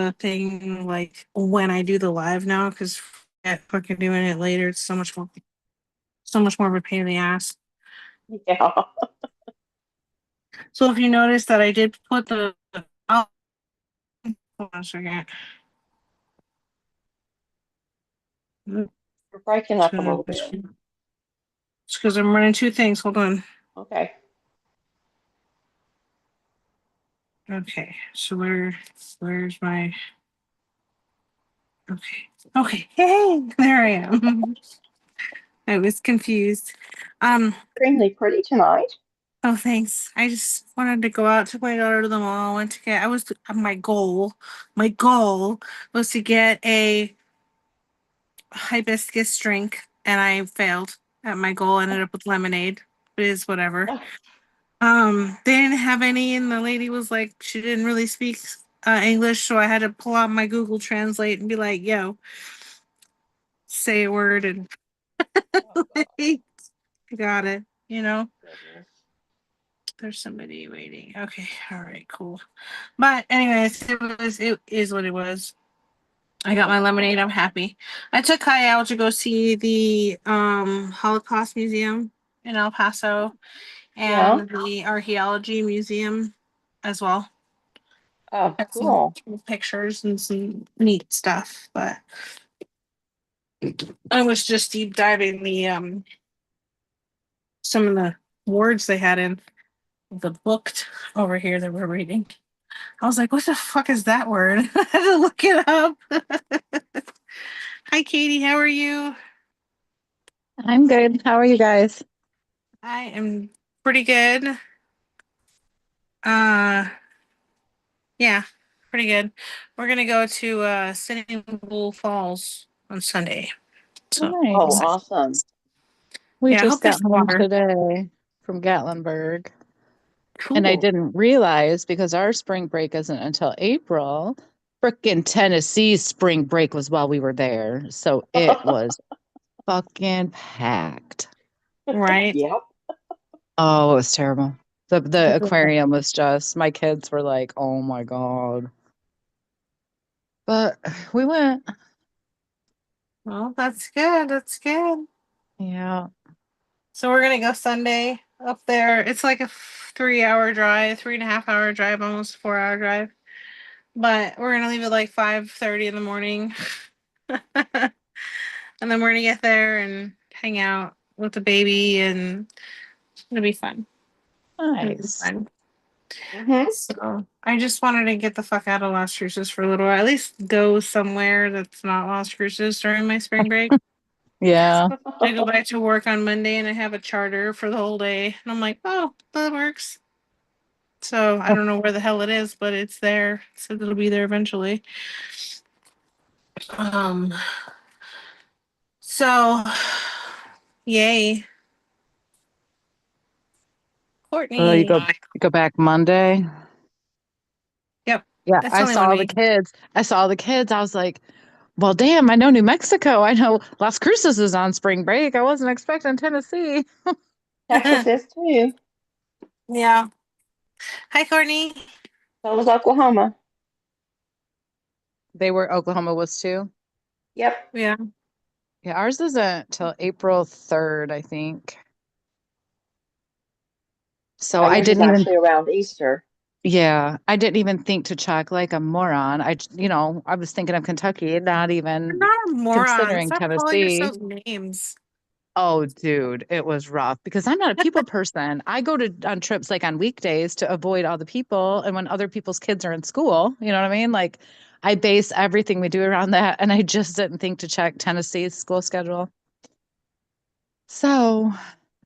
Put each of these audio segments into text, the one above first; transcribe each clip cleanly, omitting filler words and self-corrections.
the thing like when I do the live now because fucking doing it later, it's so much more of a pain in the ass. Yeah. So if you notice that I did put the oh, hold on a second. You're breaking up a little bit. It's because I'm running two things. Hold on. Okay. Okay, so where's my okay. Okay. Hey, there I am. I was confused. Um, Extremely pretty tonight. oh thanks. I just wanted to go out, took my daughter to the mall, went to get I was my goal was to get a hibiscus drink and I failed at my goal, ended up with lemonade. It is whatever. They didn't have any, and the lady was like, she didn't really speak English, so I had to pull out my Google Translate and be like, yo, say a word, and Oh, God. I got it. You know, Goodness. there's somebody waiting. Okay, all right, cool. But anyways, it is what it was. I got my lemonade. I'm happy. I took Kai out to go see the Holocaust Museum in El Paso Yeah. and the Archaeology Museum as well. Oh, Got some cool. cool pictures and some neat stuff. But I was just deep diving the some of the words they had in the book over here that we're reading. I was like, what the fuck is that word? I had to look it up. Hi, Katie. How are you? I'm good. How are you guys? I am pretty good. Uh, yeah, pretty good. We're gonna go to Sitting Bull Falls on Sunday. So Oh, Nice. awesome. We yeah, I just hope got there's home water. today from Gatlinburg, and I Cool. didn't realize because our spring break isn't until April. Frickin' Tennessee spring break was while we were there, so it was fucking packed. Right? Yep. Oh, it was terrible. The aquarium was just my kids were like, "Oh my God." But we went. Well, that's good. That's good. Yeah. So we're gonna go Sunday up there. It's like a 3 hour drive, 3.5 hour drive, almost 4 hour drive. But we're gonna leave at like 5:30 in the morning. And then we're gonna get there and hang out with the baby and it'll be fun. It'll be Nice. fun. Mm-hmm. So I just wanted to get the fuck out of Las Cruces for a little while. At least go somewhere that's not Las Cruces during my spring break. Yeah. I go back to work on Monday and I have a charter for the whole day. And I'm like, oh, that works. So I don't know where the hell it is, but it's there. So it'll be there eventually. Um, so yay. Oh, Courtney. you go back Monday. Yep. Yeah, That's I only one saw the week. kids. I saw the kids. I was like, well, damn, I know New Mexico. I know Las Cruces is on spring break. I wasn't expecting Tennessee. Texas is too. Yeah. Hi, Courtney. So was Oklahoma. They were Oklahoma was too. Yep. Yeah. Yeah, ours isn't till April 3rd, I think. So I Yours is didn't even, actually around Easter. yeah, I didn't even think to check like a moron. I was thinking of Kentucky, not You're even not a moron. considering Stop calling Tennessee. yourself names. Oh, dude, it was rough because I'm not a people person. I go to on trips like on weekdays to avoid all the people and when other people's kids are in school, you know what I mean? Like I base everything we do around that and I just didn't think to check Tennessee's school schedule. So,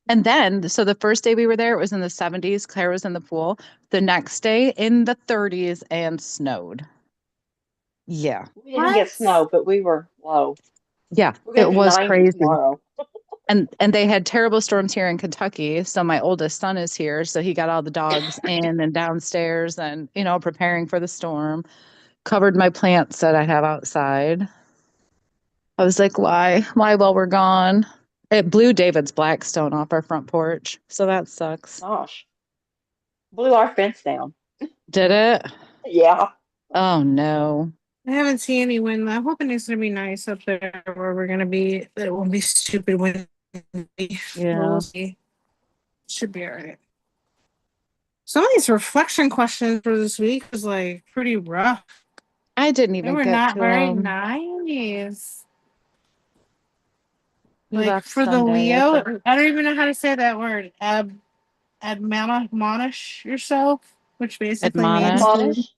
and then so the first day we were there, it was in the 70s. Claire was in the pool. The next day in the 30s and snowed. Yeah. We didn't get What? snow, but we were low. Yeah, We're gonna it be was 90 crazy. tomorrow. And they had terrible storms here in Kentucky. So my oldest son is here, so he got all the dogs in and downstairs and preparing for the storm. Covered my plants that I have outside. I was like, why while we're gone? It blew David's Blackstone off our front porch, so that sucks. Gosh. Blew our fence down. Did it? Yeah. Oh no. I haven't seen any wind. I'm hoping it's gonna be nice up there where we're gonna be. That it won't be stupid windy. But Yeah. we'll see. Should be alright. Some of these reflection questions for this week was like pretty rough. I didn't They even were get not to very them. nice. We Like left for the Sunday. I Leo, think. I don't even know how to say that word. Admonish yourself, which basically means Admonish.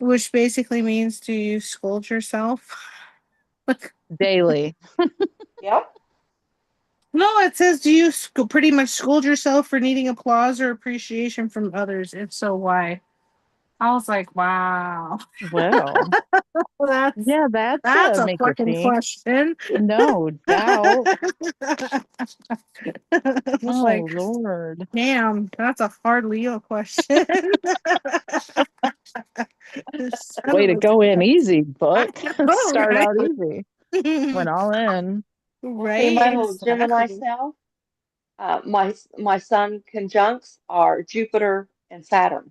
Admonish. to scold yourself. Daily. Yep. No, it says, do you pretty much scold yourself for needing applause or appreciation from others? If so, why? I was like, wow. Well, Well, yeah, that's that's a make you fucking think. question. No doubt. I was Oh, like, Lord. damn, that's a hard Leo question. Son Way of to a go in bitch. easy, I book. know, Start right? out easy. Went all in. See Right, my little Gemini exactly. self. My sun conjuncts are Jupiter and Saturn.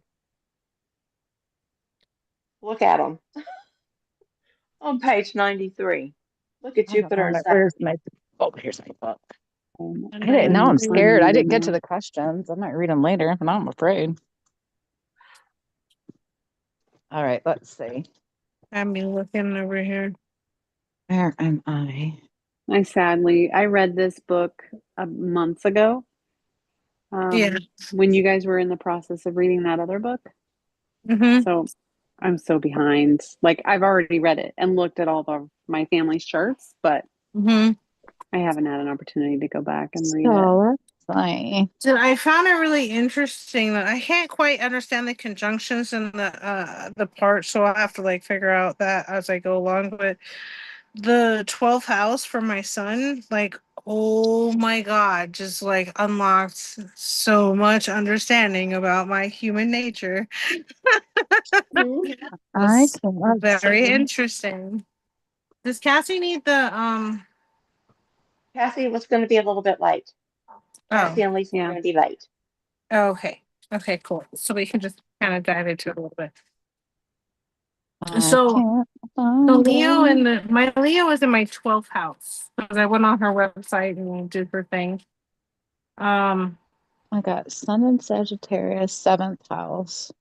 Look at them on page 93. Look at I don't Jupiter want and it. Where's Saturn. my, oh, here's my book. And I didn't, now then I'm I'm scared. I reading didn't get to that. the questions. I might read them later, but now I'm afraid. All right, let's see. I'm looking over here. Where am I? I read this book months ago. Yeah. When you guys were in the process of reading that other book. Mm-hmm. So I'm so behind. Like I've already read it and looked at all of my family's charts, but Mm-hmm. I haven't had an opportunity to go back and read it. So let's see. So I found it really interesting that I can't quite understand the conjunctions and the parts, so I'll have to like figure out that as I go along. But the 12th house for my son, like, oh my God, just like unlocked so much understanding about my human nature. Mhm. I Was can, let's very see. interesting. Does Cassie need the Cassie was going to be a little bit late. oh, Cassie and Lisa were Yeah. going to be late. okay. Okay, cool. So we can just kind of dive into it a little bit. I So can't the find Leo it. and my Leo is in my 12th house because I went on her website and did her thing. Um, I got Sun in Sagittarius, 7th house.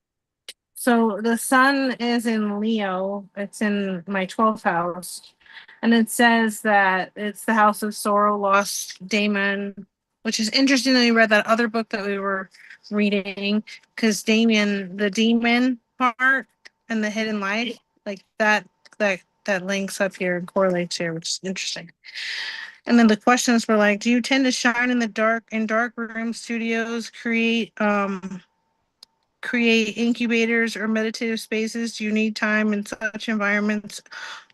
so the sun is in Leo, it's in my 12th house, and it says that it's the house of sorrow, loss, Damon, which is interesting that we read that other book that we were reading because Damien, the demon part and the hidden light, like that links up here and correlates here, which is interesting. And then the questions were like, do you tend to shine in the dark in dark room studios, create incubators or meditative spaces? Do you need time in such environments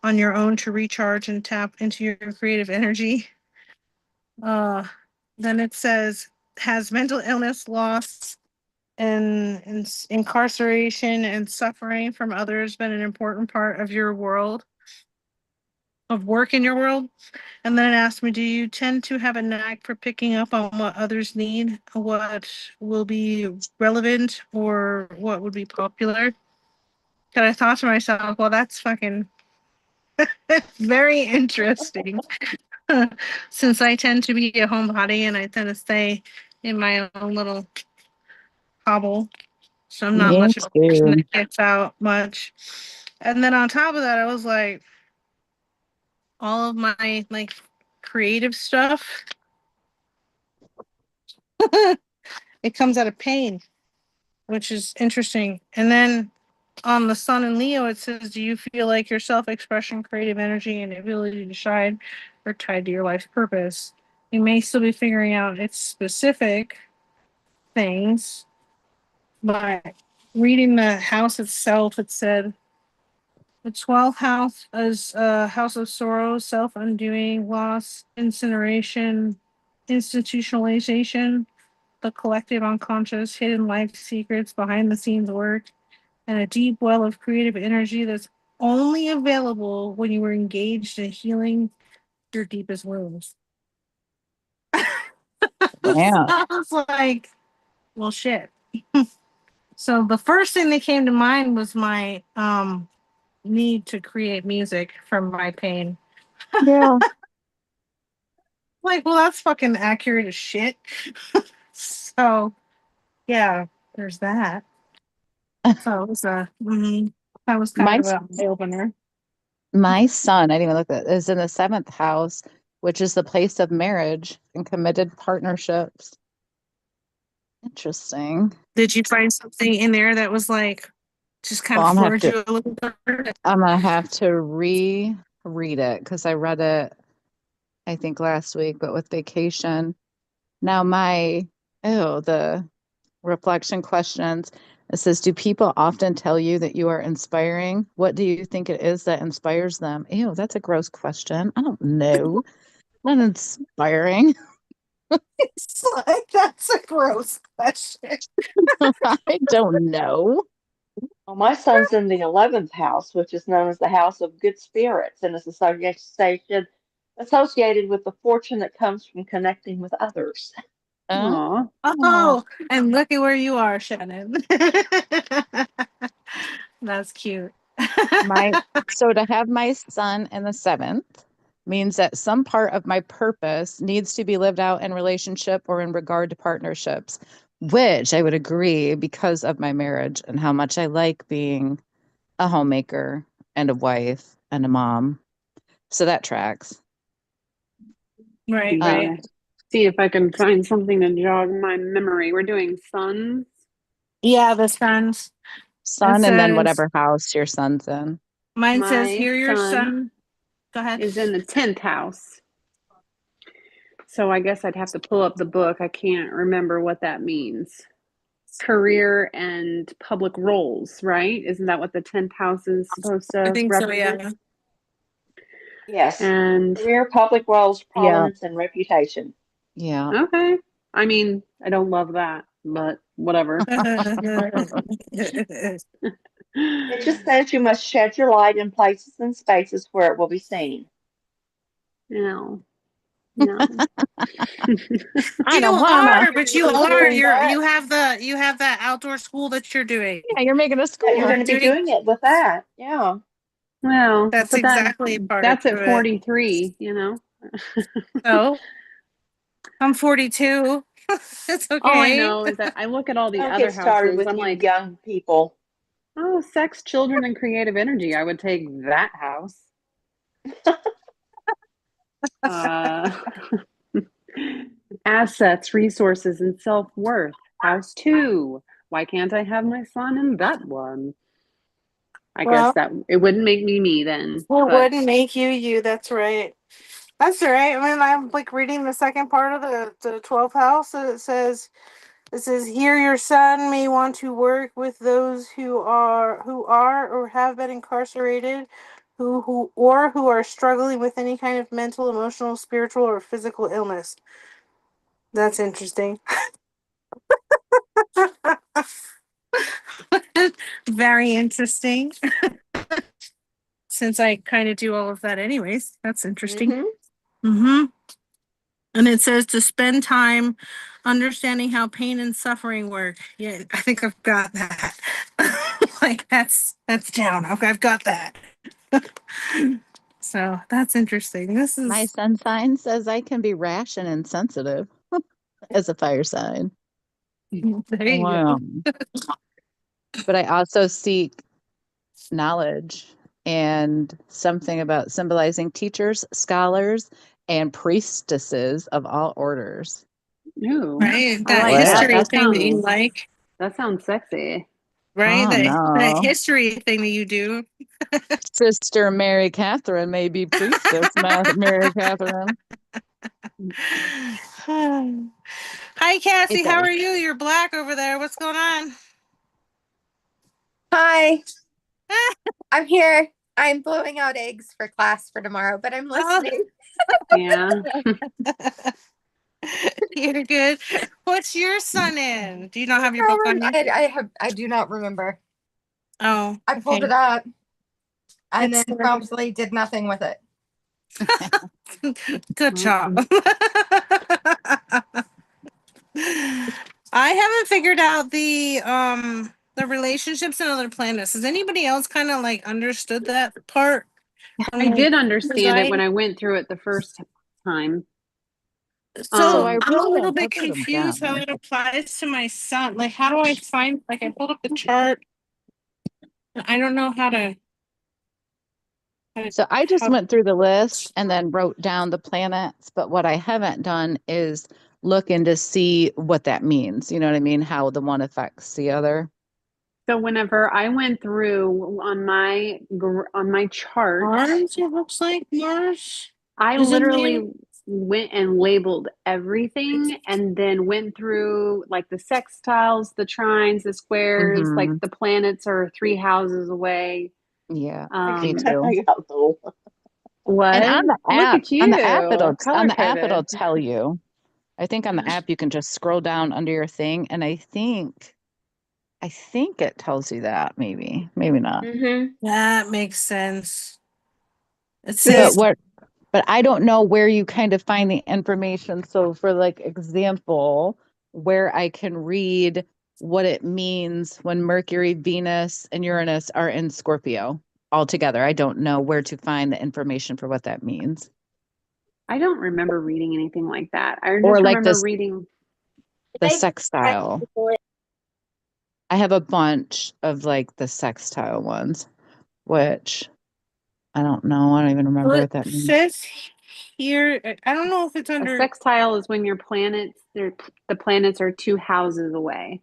on your own to recharge and tap into your creative energy? Uh then it says, has mental illness, loss, and incarceration and suffering from others been an important part of your world, of work in your world? And then it asked me, do you tend to have a knack for picking up on what others need, what will be relevant, or what would be popular? And I thought to myself, well, that's fucking very interesting. Since I tend to be a homebody and I tend to stay in my own little hobble. So I'm not Me much of a person too. that gets out much. And then on top of that, I was like, all of my like creative stuff, it comes out of pain, which is interesting. And then on the Sun and Leo, it says, do you feel like your self expression, creative energy, and ability to shine are tied to your life's purpose? You may still be figuring out its specific things, but reading the house itself, it said the 12th house is a house of sorrow, self undoing, loss, incineration, institutionalization, the collective unconscious, hidden life secrets, behind the scenes work, and a deep well of creative energy that's only available when you were engaged in healing your deepest wounds. Yeah. I was like, well, shit. So the first thing that came to mind was my need to create music from my pain. Yeah. Like, well, that's fucking accurate as shit. So, yeah, there's that. So it was that was kind My of a eye opener. My son, I didn't even look at, is in the seventh house, which is the place of marriage and committed partnerships. Interesting. Did you find something in there that was like just kind Well, of floored you a little bit? I'm gonna have to reread it because I read it, I think last week, but with vacation. Now the reflection questions. It says, do people often tell you that you are inspiring? What do you think it is that inspires them? Ew, that's a gross question. I don't know. Not inspiring. It's like that's a gross question. I don't know. Well, my son's in the 11th house, which is known as the house of good spirits, and is associated with the fortune that comes from connecting with others. Uh, Aw. Oh, and look at where you are, Shannon. That's cute. so to have my son in the seventh means that some part of my purpose needs to be lived out in relationship or in regard to partnerships, which I would agree because of my marriage and how much I like being a homemaker and a wife and a mom. So that tracks. Right, Um, right. See if I can find something to jog my memory. We're doing sons. Yeah, the sons. Son It and then says whatever house your son's in. mine says My hear your son son. Go ahead. is in the 10th house. So I guess I'd have to pull up the book. I can't remember what that means. Career and public roles, right? Isn't that what the 10th house is supposed I to think so, represent? yeah. Yes. And Career, public roles, Yeah. prominence, and reputation. Yeah. okay. I mean, I don't love that, but whatever. It just says you must shed your light in places and spaces where it will be seen. No. No. I You don't are, wanna. but you You're are. doing that? You have that outdoor school that you're doing. Yeah, you're making a Yeah, school. you're going to be doing it with that. Yeah. Well, That's but exactly part that's of at it. 43, you know. So I'm 42. It's All I okay. know is that I look at all the Don't other get started houses. with I'm you like, young people. oh, sex, children, and creative energy. I would take that house. Uh, assets, resources, and self-worth. House 2. Why can't I have my son in that one? I guess Well, that it wouldn't make me then. it But wouldn't make you. That's right. That's all right. I mean, I'm like reading the second part of the 12th house. And it says here your son may want to work with those who are or have been incarcerated, who are struggling with any kind of mental, emotional, spiritual, or physical illness. That's interesting. Very interesting. Since I kind of do all of that anyways. That's interesting. Mhm. Mm-hmm. And it says to spend time understanding how pain and suffering work. Yeah, I think I've got that. Like that's down. I've got that. So that's interesting. This My is sun sign says I can be rash and insensitive as a fire sign. there you Wow. go. But I also seek knowledge and something about symbolizing teachers, scholars, and priestesses of all orders. ooh, Right? I That like that. history thing that you like, That sounds sexy. right? Oh That no. history thing that you do. Sister Mary Catherine may be priestess Mary Catherine. Hi, Cassie. It's How a are you? You're black over there. What's going on? Hi, I'm here. I'm blowing out eggs for class for tomorrow, but I'm Oh. listening. Yeah. You're good. What's your son in? Do you not have your book on you? I do not remember. Oh, I pulled okay. it up and It's then promptly did nothing with it. Good job. I haven't figured out the the relationships in other planets. Has anybody else kind of like understood that part? I did understand it I- when I went through it the first time. So I I'm a wrote little them- bit I wrote 'em confused how down. it applies to my son. Like, how do I find? Like, I pulled up the chart. I don't know how to. So I just how- went through the list and then wrote down the planets, but what I haven't done is look in to see what that means. You know what I mean? How the one affects the other. So whenever I went through on my chart, Mars. It looks like Mars. I Is it literally named- went and labeled everything and then went through like the sextiles, the trines, the squares, like Mhm. the planets are 3 houses away. Yeah, me Um, too. I got little. what? And on the Look app, at you, on the app it'll color-coded. tell you. I think on the app you can just scroll down under your thing, and I think it tells you that maybe not. Mm-hmm. That makes sense. It But says I don't know where you kind of find the information. So for like example, where I can read what it means when Mercury, Venus, and Uranus are in Scorpio all together. I don't know where to find the information for what that means. I don't remember reading anything like that. I Or just like remember this reading. the sextile. I have a bunch of like the sextile ones, which I don't know. I don't even remember well, what that it means. says here. I don't know if it's A under. sextile is when your planets, the planets are 2 houses away.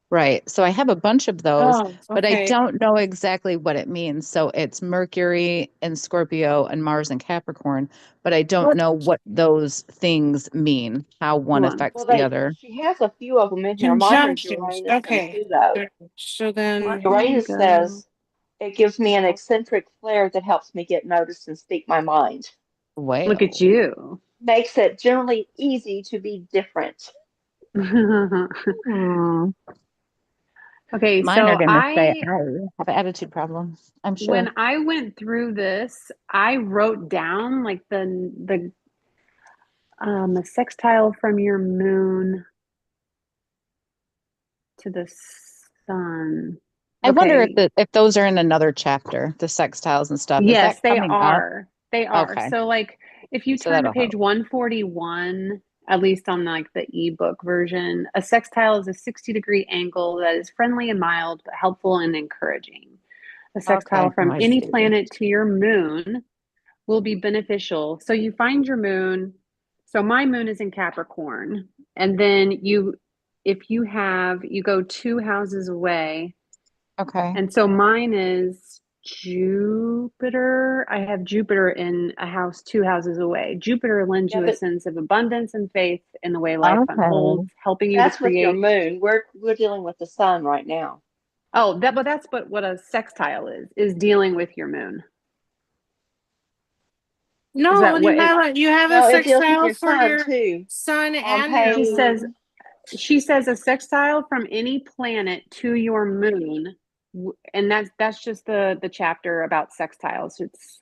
Right. So I have a bunch of those, Oh, but I okay. don't know exactly what it means. So it's Mercury and Scorpio and Mars and Capricorn, but I don't What? know what those things mean, how one Hold on. affects Well, the other. she has a few of them in here. Mine are Conjunctions. Uranus and Okay. Pluto. So Let then, me Uranus go. says it gives me an eccentric flair that helps me get noticed and speak my mind. Look at Well, you. Makes it generally easy to be different. hmm, Okay, mine are so going to say I have an attitude problem. I'm sure. when I went through this, I wrote down like the a sextile from your moon to the sun. I wonder Okay. if those are in another chapter, the sextiles and stuff. Is Yes, that they coming up? are. They are. Okay. So like if you So turn to that'll page help. 141, at least on like the ebook version, a sextile is a 60-degree angle that is friendly and mild, but helpful and encouraging. A sextile Okay. Oh, from I any see. planet to your moon will be beneficial. So you find your moon. So my moon is in Capricorn. And then if you go 2 houses away. Okay. And so mine is Jupiter. I have Jupiter in a house 2 houses away. Jupiter lends Yeah, you a but sense of abundance and faith in the way life Okay. unfolds, helping you to that's with your create. moon. We're dealing with the sun right now. Oh, but that's what a sextile is dealing with your moon. Is no, that what you have No, a it deals with sextile your for sun your too. sun On and your page, moon. she says a sextile from any planet to your moon, and that's just the chapter about sextiles. It's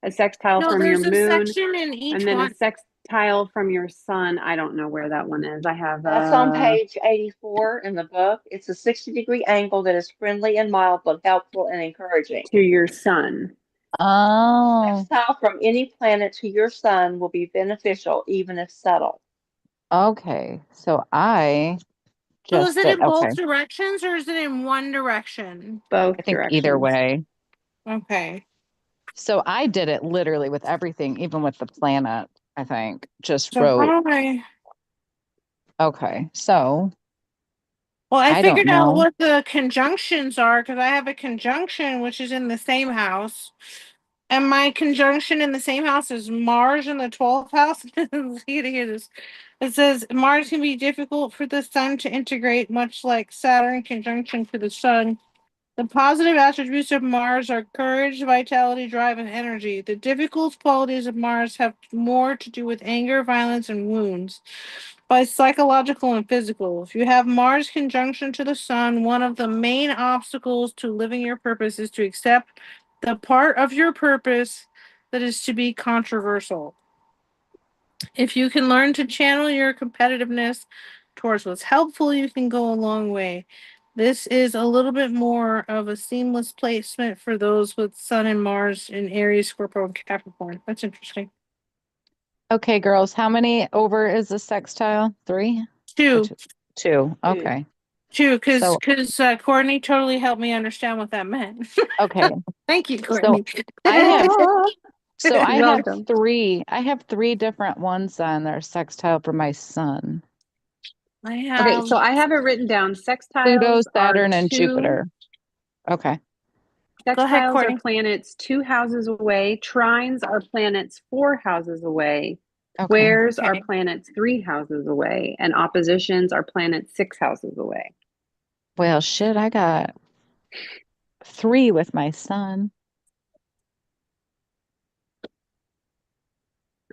a sextile No, from your there's a moon, section in each and then a one. sextile from your sun. I don't know where that one is. I have that's on page 84 in the book. It's a 60-degree angle that is friendly and mild, but helpful and encouraging. to your sun. Oh, Sextile from any planet to your sun will be beneficial, even if subtle. okay. So I So just is it did, in both okay. directions or is it in one direction? Both I think either directions. way. Okay. So I did it literally with everything, even with the planet, I think. Just So wrote, how do I? okay. So Well, I I don't figured out know. what the conjunctions are because I have a conjunction which is in the same house. And my conjunction in the same house is Mars in the 12th house. You gotta hear this. It says Mars can be difficult for the sun to integrate, much like Saturn conjunction for the sun. The positive attributes of Mars are courage, vitality, drive, and energy. The difficult qualities of Mars have more to do with anger, violence, and wounds, by psychological and physical. If you have Mars conjunction to the sun, one of the main obstacles to living your purpose is to accept the part of your purpose that is to be controversial. If you can learn to channel your competitiveness towards what's helpful, you can go a long way. This is a little bit more of a seamless placement for those with Sun and Mars in Aries, Scorpio, and Capricorn. That's interesting. Okay, girls, how many over is the sextile? 3? Or Two, 2? 2. Okay. because So- Courtney totally helped me understand what that meant. Okay. Thank you, Courtney. I have You're I have welcome. 3. I have 3 different ones on there sextile for my son. I have. Okay, so I have it written down. Sextiles Pluto, are Saturn, and 2 Jupiter. Okay. Go ahead, Sextiles Courtney. are planets 2 houses away. Trines are planets 4 houses away. Okay. Squares are Okay. planets 3 houses away. And oppositions are planets 6 houses away. Well, shit, I got 3 with my son.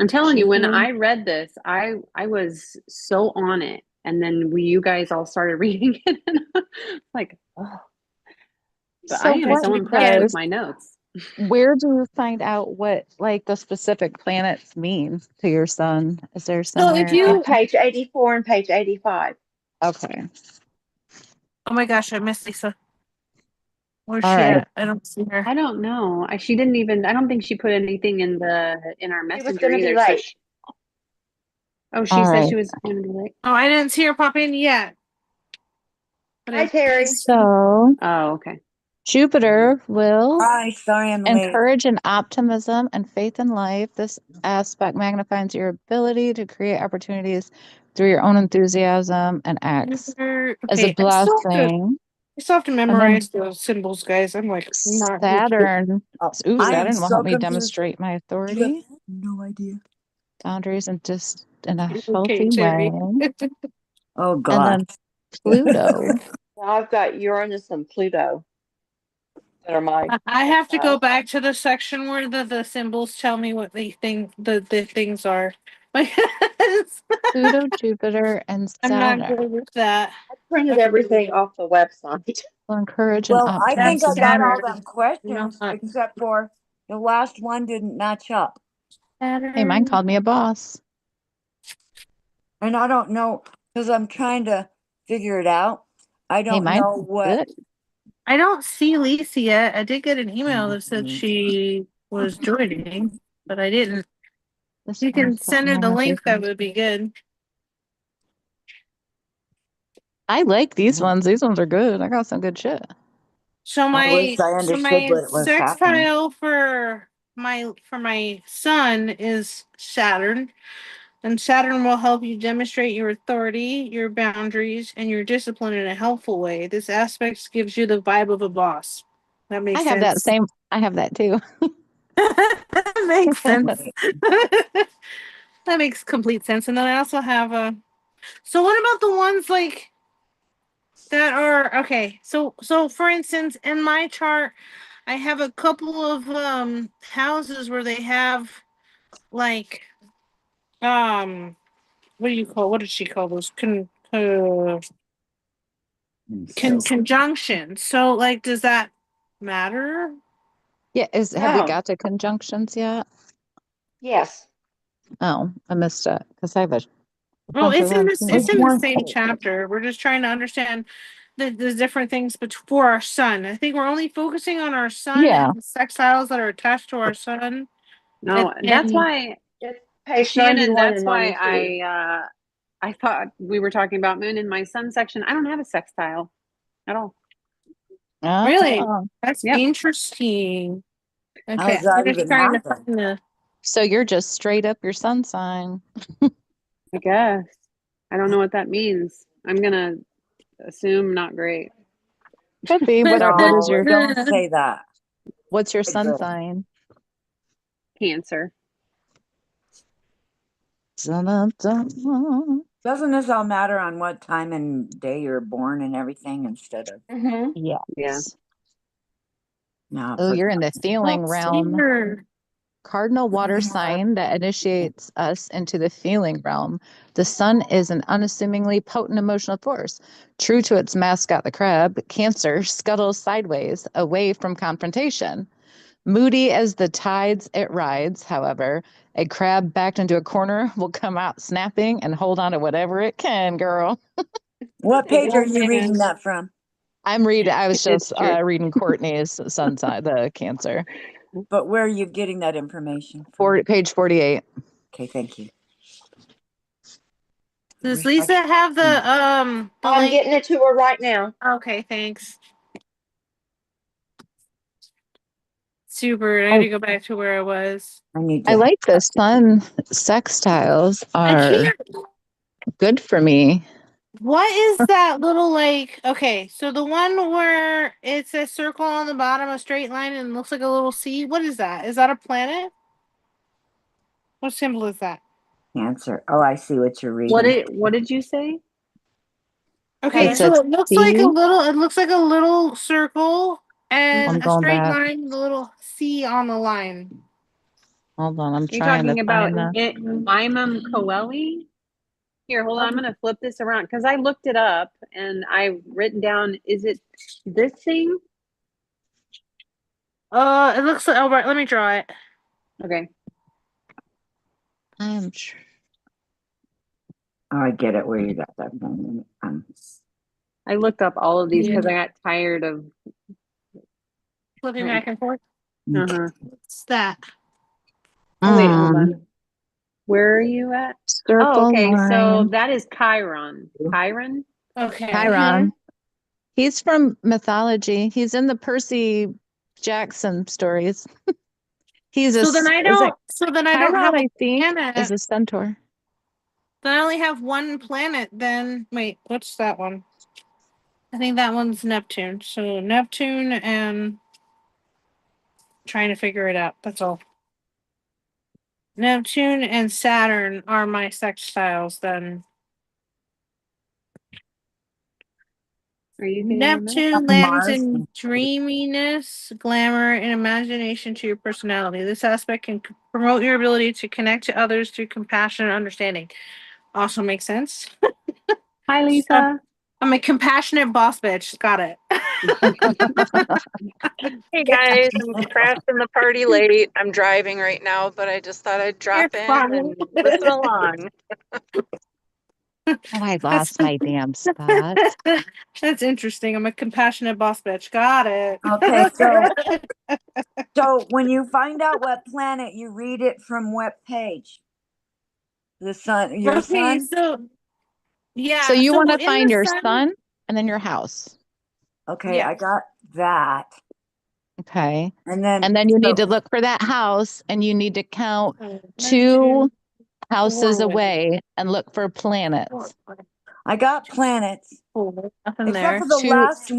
I'm telling you, when Jupiter. I read this, I was so on it. And then you guys all started reading it. And I was like, oh. But So I am what so impressed with does- my notes. Where do you find out what like the specific planets mean to your son? Is there So somewhere? if you, On page 84 and page 85. Okay. oh my gosh, I missed Lisa. Where's All she right. at? I don't see her. I don't know. She didn't even, I don't think she put anything in our It was messenger going to be either. So late. she All said right. she was going to be late. Oh, I didn't see her pop in yet. But Hi, Terry. So Oh, okay. Jupiter will Hi, sorry I'm late. encourage an optimism and faith in life. This aspect magnifies your ability to create opportunities through your own enthusiasm and acts as a Okay, blessing. I still have to then- memorize those symbols, guys. I'm like not. Saturn. Oh, Ooh, I am Saturn will so help me confused. demonstrate my You authority, have no idea. boundaries, and just in a Okay, healthy Terry. way. Oh And God. then Pluto. Now I've got Uranus and Pluto that are my. I have to go sextiles. back to the section where the symbols tell me what the things are. Pluto, Jupiter, and I'm not Saturn good with that. I printed everything off the website. will encourage an Well, I think I optimism. got all Saturn. them questions Not- except for the last one didn't match up. Hey, mine called me a boss. And I don't know because I'm trying to figure it out. I Hey, don't mine know what. good. I don't see Lisa yet. I did get an email that said Mhm. she was joining, but I didn't. This You can one's got send her the link. That manifestation. would be good. I like these ones. These ones are good. I got some good shit. So my wish I so understood my what was happening. sextile for my son is Saturn, and Saturn will help you demonstrate your authority, your boundaries, and your discipline in a helpful way. This aspect gives you the vibe of a boss. That makes I sense. have that same. I have that too. That makes sense. That makes complete sense. And then I also have a. So what about the ones like that are okay? So for instance, in my chart, I have a couple of houses where they have like what do you call, what did she call those conjunctions? So like, does that matter? Yeah. Have we No. got to conjunctions yet? Yes. Oh, I missed it because I have a Well, bunch of it's in them this. too. It's in the one? same chapter. We're just trying to understand the different things, but for our sun, I think we're only focusing on our sun Yeah. and the sextiles that are attached to our sun. No, And- that's and- why, It's page Shannon, 91 that's and why 92. I thought we were talking about moon in my sun section. I don't have a sextile at all. Really? Oh. That's Yep. interesting. Okay, How does that I'm just even trying to happen? find the. So you're just straight up your sun sign. I guess. I don't know what that means. I'm gonna assume not great. Could be. What is your Don't say that. what's your sun Good. sign? Cancer. Dun-dun-dun. Doesn't this all matter on what time and day you're born and everything instead of Mm-hmm. Yes. Yeah. no? Oh, for- you're in the feeling Let's see realm. here. Cardinal water sign that initiates us into the feeling realm. The sun is an unassumingly potent emotional force. True to its mascot, the crab, Cancer scuttles sideways, away from confrontation. Moody as the tides it rides, however, a crab backed into a corner will come out snapping and hold on to whatever it can, girl. What page are you man. reading that from? I was It's just true. reading Courtney's son's the Cancer. But where are you getting that information from? Page 48. Okay, thank you. Does Lisa have the I'm link? getting it to her right now. Okay, thanks. Super. I had to go back to where I was. I need I to. like the sun sextiles I are can't. good for me. What is that little like? Okay, so the one where it's a circle on the bottom, a straight line, and looks like a little C. What is that? Is that a planet? What symbol is that? Cancer. Oh, I see what you're reading. What did you say? Okay, It's so a it looks C. like a little. It looks like a little circle I'm and a going straight back. line, with a little C on the line. Hold on, I'm Are you trying to talking about find the. Imam Coeli? Here, hold on. I'm going to flip this around because I looked it up and I've written down, is it this thing? It looks like. Oh, right. Let me draw it. Okay. I'm Oh, I get it where you got that from. I looked up all of these Yeah. because I got tired of. Flipping Right. back and forth. Uh-huh. What's that? Oh, wait, hold on. Where are you at? circle Oh, okay. So line. that is Chiron. Chiron? Okay. Chiron. He's from mythology. He's in the Percy Jackson stories. He's So then I don't. So then I don't have Chiron, a I think, planet. is a centaur. Then I only have one planet. Then wait, what's that one? I think that one's Neptune. So Neptune and trying to figure it out. That's all. Neptune and Saturn are my sextiles. Then Are you getting on that? Neptune lends Mars. in dreaminess, glamour, and imagination to your personality. This aspect can promote your ability to connect to others through compassion and understanding. Also makes sense. Hi, So, Lisa. I'm a compassionate boss bitch. Got it. Hey guys, I'm crashing the party late. I'm driving right now, but I just thought I'd drop You're in fine. and listen along. Oh, I lost my damn spot. That's interesting. I'm a compassionate boss bitch. Got it. Okay, so when you find out what planet, you read it from what page? The sun, your Okay, sun? so yeah, So you want to in find the your sun, sun and then your house. Okay, Yeah. I got that. Okay. And then And then you need so- to look for that house and you need to count Neptune, 2 houses forward, away and look for planets. forward, I got planets. forward. Nothing Except there. for the 2 last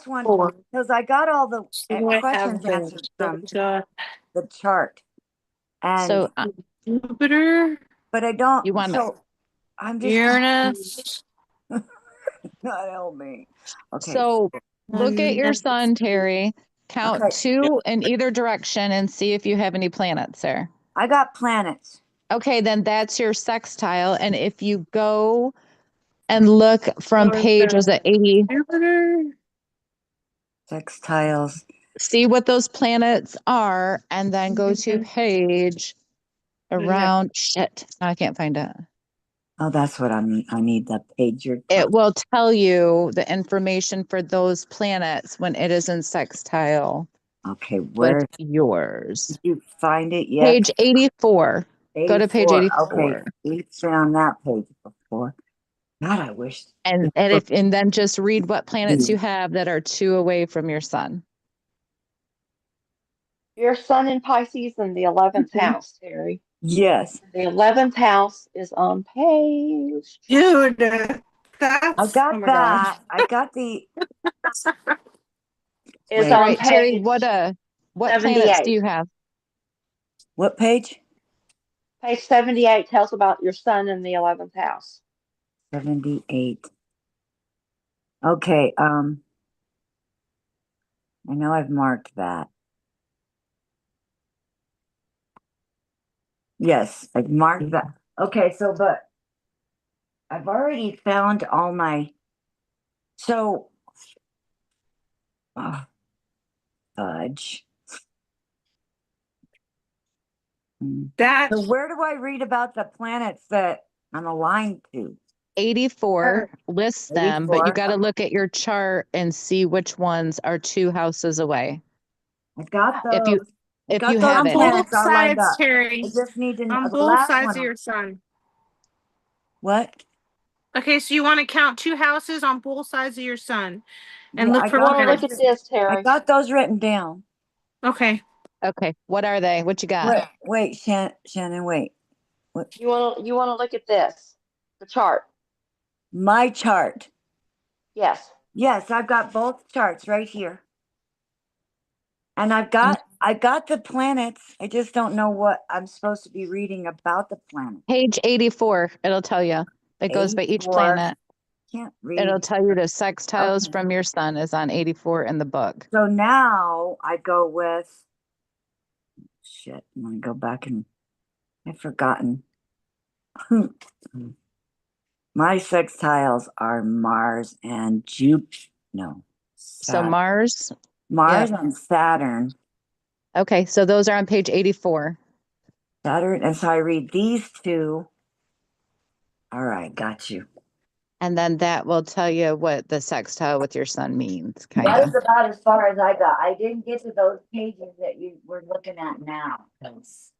one, Forward. because I got all the So what do I have questions there? answered from So got the chart. And, So Jupiter, but I don't, you want so I'm just, Uranus. not help me. Okay, so look at your sun, Terry. Count Okay. 2 in either direction and see if you have any planets there. I got planets. Okay, then that's your sextile. And if you go and look from So page, was it 80? Jupiter. Sextiles. See what those planets are, and then go to Mhm. page around shit. I can't find it. Oh, that's what I need the page you're It will tell you the information for those planets when it is in sextile Okay, where with yours. did you find it yet? Page 84. Go to page 84. Okay, we found that page before. God, I wish. And then just read what planets you have that are 2 away from your sun. Your sun in Pisces in the 11th house, Terry. Yes, The 11th house is on page. Dude, that's. I got oh my that. I got the. Is Wait. All on right, Terry, page what planets 78. do you have? What page? Page 78 tells about your sun in the 11th house. 78. Okay, I know I've marked that. Yes, I've marked that. Okay, so but I've already found all my. So, fudge. That So where do I read about the planets that I'm aligned to? 84 lists them, but you 84. got to look at your chart and see which ones are 2 houses away. I got If you those. I if got you those have On it. planets both all lined sides, up. I Terry. just need to know On the both last sides one. of your sun. What? Okay, so you want to count 2 houses on both sides of your sun and Yeah, look I for You want to got look planets. at this, I Terry. got those written down. Okay. Okay, what are they? What you got? Wait, Shannon, wait. You want to look at this, the chart. My chart. Yes. Yes, I've got both charts right here. And I got the planets. I just don't know what I'm supposed to be reading about the planet. Page 84, it'll tell you. It goes by each 84. planet. Can't read. It'll tell you the sextiles Okay. from your sun is on 84 in the book. So now I go with shit. I'm gonna go back and I've forgotten. My sextiles are Mars and Jupiter. No. So Saturn. Mars. Mars and Saturn. Okay, so those are on page 84. Saturn. And so I read these two. All right, got you. And then that will tell you what the sextile with your sun means, kind That of. is about as far as I got. I didn't get to those pages that you were looking at now. 'Cause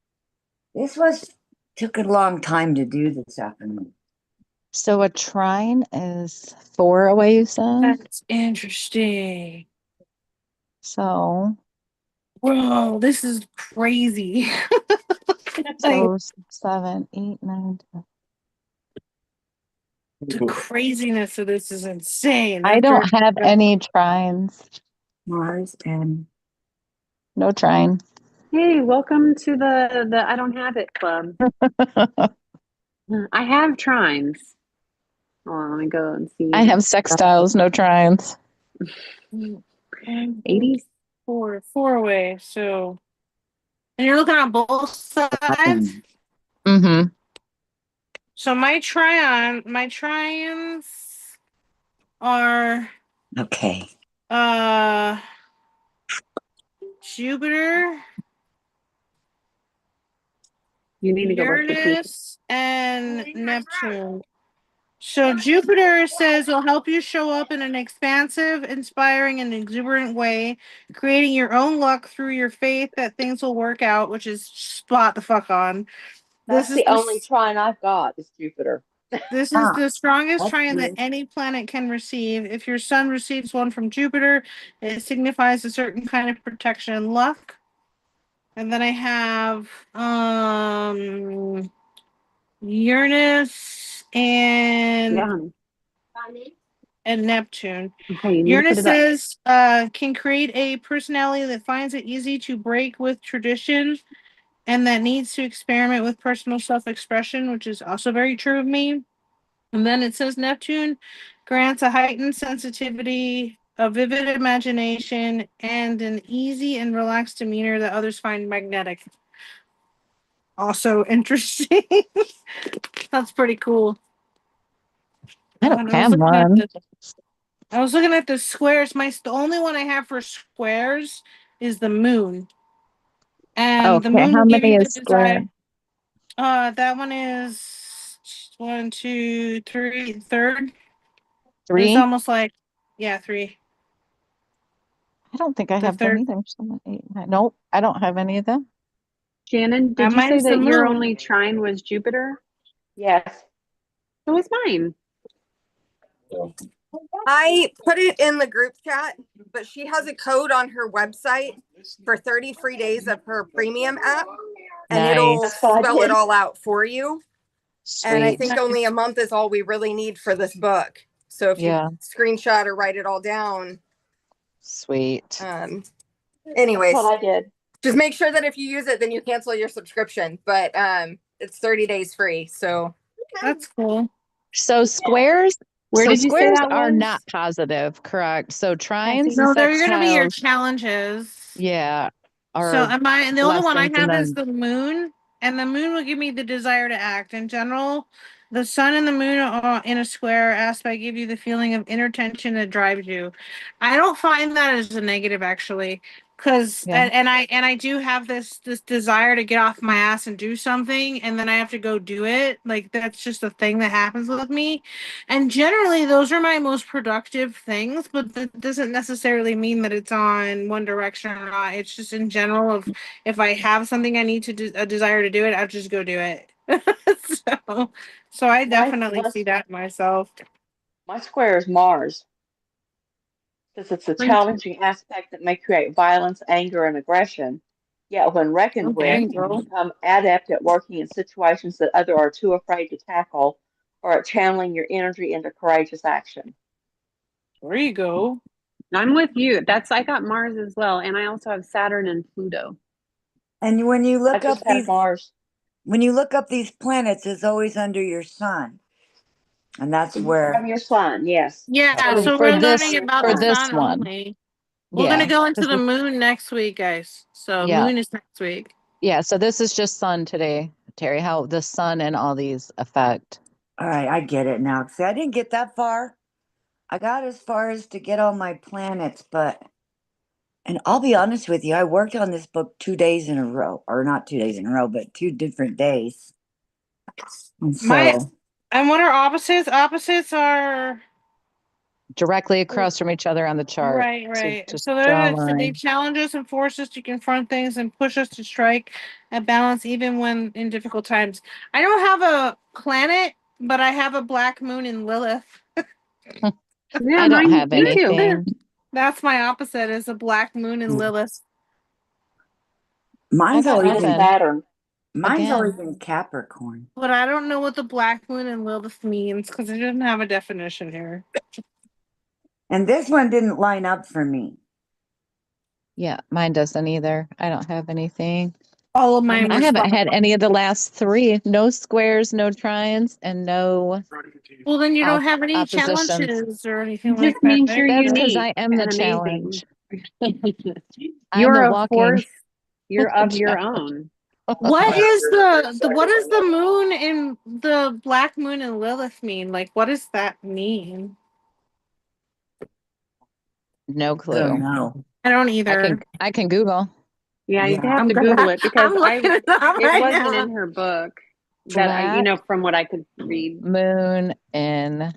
this took a long time to do this afternoon. So a trine is 4 away, you said? That's interesting. So, Bro, this is crazy. so 7, 8, 9, 10. The craziness of this is insane. I After- don't have any trines. Mars and No trine. Hey, welcome to the I don't have it club. I have trines. Oh, let me go and see. I have sextiles, no trines. 80. 4 away. So, and you're looking on both sides. Mm-hmm. So my tryons are okay. Jupiter, You need to go brush your teeth. Uranus, and Neptune. So Jupiter says will help you show up in an expansive, inspiring, and exuberant way, creating your own luck through your faith that things will work out, which is spot the fuck on. That's This the is only trine I've got is Jupiter. This is the strongest that's trine that good. any planet can receive. If your sun receives one from Jupiter, it signifies a certain kind of protection and luck. And then I have Uranus and Yeah, honey. Neptune. Okay, you need to put Uranus it up. says can create a personality that finds it easy to break with tradition and that needs to experiment with personal self-expression, which is also very true of me. And then it says Neptune grants a heightened sensitivity, a vivid imagination, and an easy and relaxed demeanor that others find magnetic. Also interesting. That's pretty cool. I And don't have one. I was looking at the squares. The only one I have for squares is the moon. And the Okay, moon how will give many you is the square? desire. That one is 1, 2, 3, third. It's 3? almost like, yeah, 3. I don't think I The have them third. either. 7, 8, 9. Nope, I don't have any of them. Shannon, did you say Mine's the that your moon. only trine was Jupiter? Yes. So was mine. I put it in the group chat, but she has a code on her website for 30 free days of her premium app, and it'll Nice. spell it all out for you. And I Sweet. think only a month is all we really need for this book. So if Yeah. you screenshot or write it all down, Sweet. anyways, That's what I did. just make sure that if you use it, then you cancel your subscription. But it's 30 days free. So That's cool. So squares, Where so did you say squares that are was? not positive, correct? So trines and No, they're gonna be your sextiles, challenges. yeah, So are and the only one I lessons, and have is then the moon, and the moon will give me the desire to act. In general, the sun and the moon are in a square aspect give you the feeling of inner tension that drives you. I don't find that as a negative actually. Cause Yeah. and I do have this desire to get off my ass and do something, and then I have to go do it. Like that's just a thing that happens with me. And generally those are my most productive things, but that doesn't necessarily mean that it's on one direction or not. It's just in general of if I have something I need to do a desire to do it, I'll just go do it. So I definitely see that myself. My square is Mars, since it's a challenging aspect that may create violence, anger, and aggression. Yet, when reckoned Okay, with, you girl. become adept at working in situations that others are too afraid to tackle, or at channeling your energy into courageous action. There you go. I'm with you. I got Mars as well, and I also have Saturn and Pluto. And when you I look just up had these, Mars. when you look up these planets, it's always under your sun, and that's From where. your sun, yes. Yeah, For- so for we're this- learning about for the this sun one. only. We're Yeah. gonna go into this the is- moon next week, guys. So Yeah. moon is next week. Yeah. So this is just sun today, Terry, how the sun and all these affect. All right, I get it now. See, I didn't get that far. I got as far as to get all my planets, and I'll be honest with you, I worked on this book 2 days in a row, or not 2 days in a row, but 2 different days. And My- so, And what are opposites? Opposites are Directly across from each other on the chart. right. just So draw a they line. challenge us and force us to confront things and push us to strike a balance even when in difficult times. I don't have a planet, but I have a black moon in Lilith. Yeah, I don't mine, have me too. anything. That's my opposite is a black moon in Lilith. mine's I got always Mine's in, nothing. Saturn. mine's Again. always in Capricorn. But I don't know what the black moon in Lilith means because it doesn't have a definition here. And this one didn't line up for me. Yeah, mine doesn't either. I don't have anything. All of mine. I were haven't spot had on. any of the last three. No squares, no trines, and no. Well, then you don't op- have any oppositions. challenges or anything Just like that. means you're That's because unique I am the and amazing. challenge. I'm You're the a walking. force. You're of your own. What is what does the moon in the black moon in Lilith mean? Like, what does that mean? No I don't clue. know. I don't either. I can Google. Yeah, you'd Yeah. have to gonna- Google it because I'm looking it up it right wasn't now. in her book that I, Black from what I could read. moon in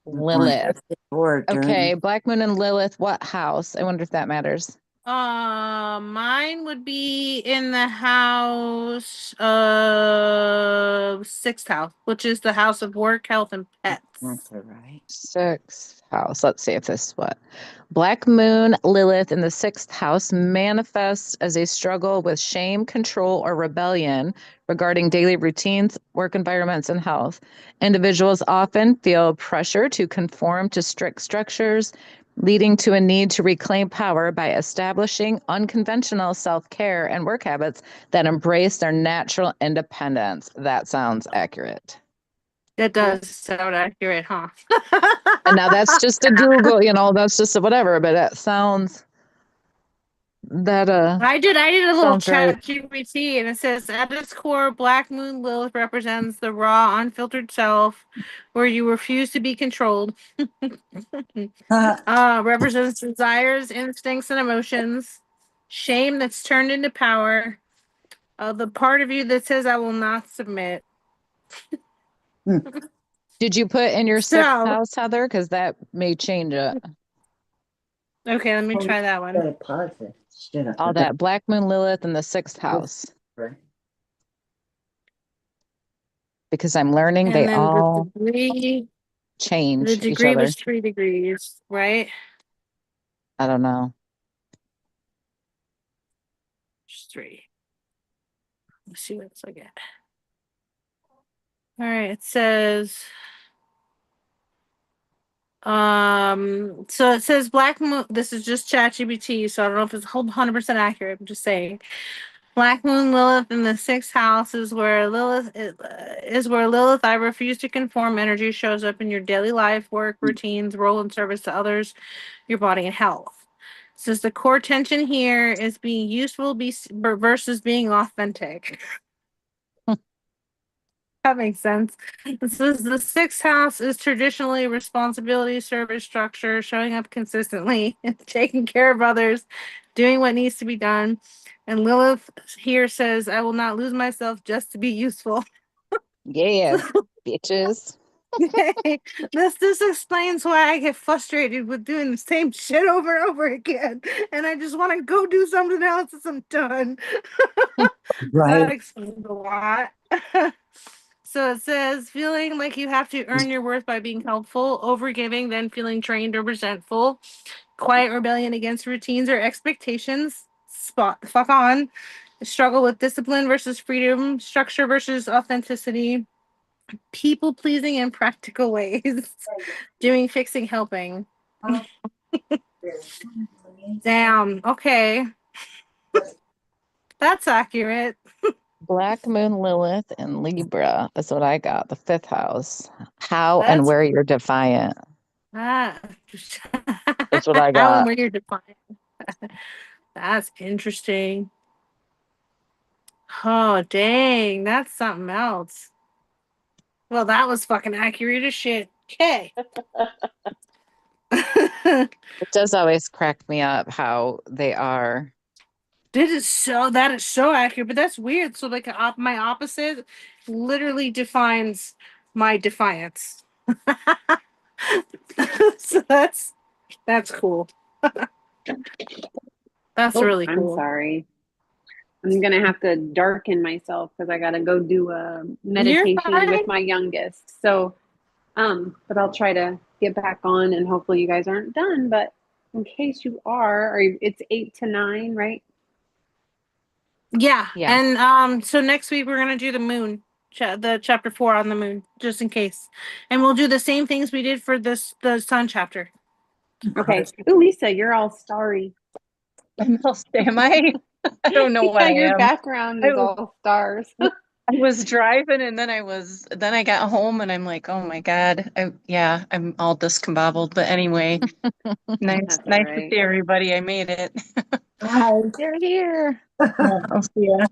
Lilith. Okay, Black Moon and Lilith. What house? I wonder if that matters. Mine would be in the house of sixth house, which is the house of work, health, and pets. That's all right. Sixth house. Let's see if this is what. Black Moon Lilith in the sixth house manifests as a struggle with shame, control, or rebellion regarding daily routines, work environments, and health. Individuals often feel pressure to conform to strict structures, leading to a need to reclaim power by establishing unconventional self-care and work habits that embrace their natural independence. That sounds accurate. That does sound accurate, huh? And now that's just a Google, that's just a whatever, but that sounds that I did a little Sounds chat GPT and it says at its core, Black Moon Lilith represents the raw, unfiltered self where you refuse to be controlled. Represents desires, instincts, and emotions, shame that's turned into power, the part of you that says I will not submit. did you put in your So- sixth house, Heather? Because that may change it. Okay, let me try that one. Gotta pause it. Shit, I All forgot. that Black Moon Lilith in the sixth house. Because I'm learning And they then all the degree change each other. was 3 degrees, right? I don't know. Just 3. Let's see what it's like at. All right, it says so it says Black Moon, this is just ChatGPT, so I don't know if it's 100% accurate, I'm just saying. Black Moon Lilith in the sixth house is where Lilith I refuse to conform energy shows up in your daily life, work, routines, role and service to others, your body and health. It says the core tension here is being useful versus being authentic. That makes sense. This is the sixth house is traditionally responsibility, service structure, showing up consistently, taking care of others, doing what needs to be done. And Lilith here says, I will not lose myself just to be useful. Yeah, bitches. This explains why I get frustrated with doing the same shit over and over again. And I just want to go do something else as I'm done. That Right. explains a lot. So it says feeling like you have to earn your worth by being helpful, overgiving, then feeling trained or resentful, quiet rebellion against routines or expectations, spot the fuck on, struggle with discipline versus freedom, structure versus authenticity, people pleasing in practical ways, doing, fixing, helping. Damn, okay. That's accurate. Black Moon Lilith and Libra is what I got. The fifth house. How and That's where you're defiant. Ah, That's what I how and got. where you're defined. That's interesting. Oh, dang. That's something else. Well, that was fucking accurate as shit. Okay. It does always crack me up how they are. That is so accurate, but that's weird. So like my opposite literally defines my defiance. So that's cool. That's Oh, really I'm cool. sorry. I'm gonna have to darken myself because I gotta go do a meditation fine. with my youngest. So, but I'll try to get back on, and hopefully you guys aren't done. But in case you are it's 8 to 9, right? Yeah. Yeah. And so next week we're gonna do the moon, the chapter 4 on the moon, just in case, and we'll do the same things we did for the sun chapter. Okay. Ooh, Lisa, you're all starry. Am I? I don't know what Yeah, I your am. background I is was, all stars. I was driving and then I got home and I'm like, oh my God. I'm all discombobbled. But anyway, nice That's all to right. see everybody. I made it. Hi. They're here. Yeah, I'll see ya.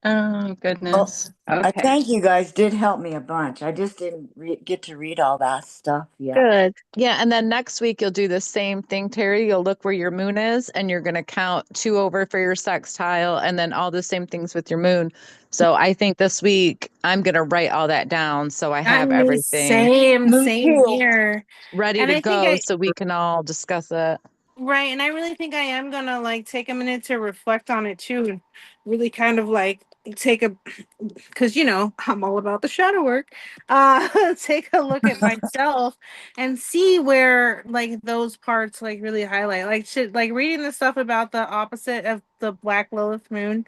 Oh goodness. I Okay. think you guys did help me a bunch. I just didn't get to read all that stuff yet. Good. Yeah, and then next week you'll do the same thing, Terry. You'll look where your moon is and you're going to count 2 over for your sextile and then all the same things with your moon. So I think this week I'm going to write all that down so I have Me everything same Me too. here. ready And to I think go so we can all discuss it. right, and I really think I am gonna like take a minute to reflect on it too, and really kind of like take a, because I'm all about the shadow work. Take a look at myself and see where like those parts like really highlight. Like shit, like reading the stuff about the opposite of the Black Lilith moon.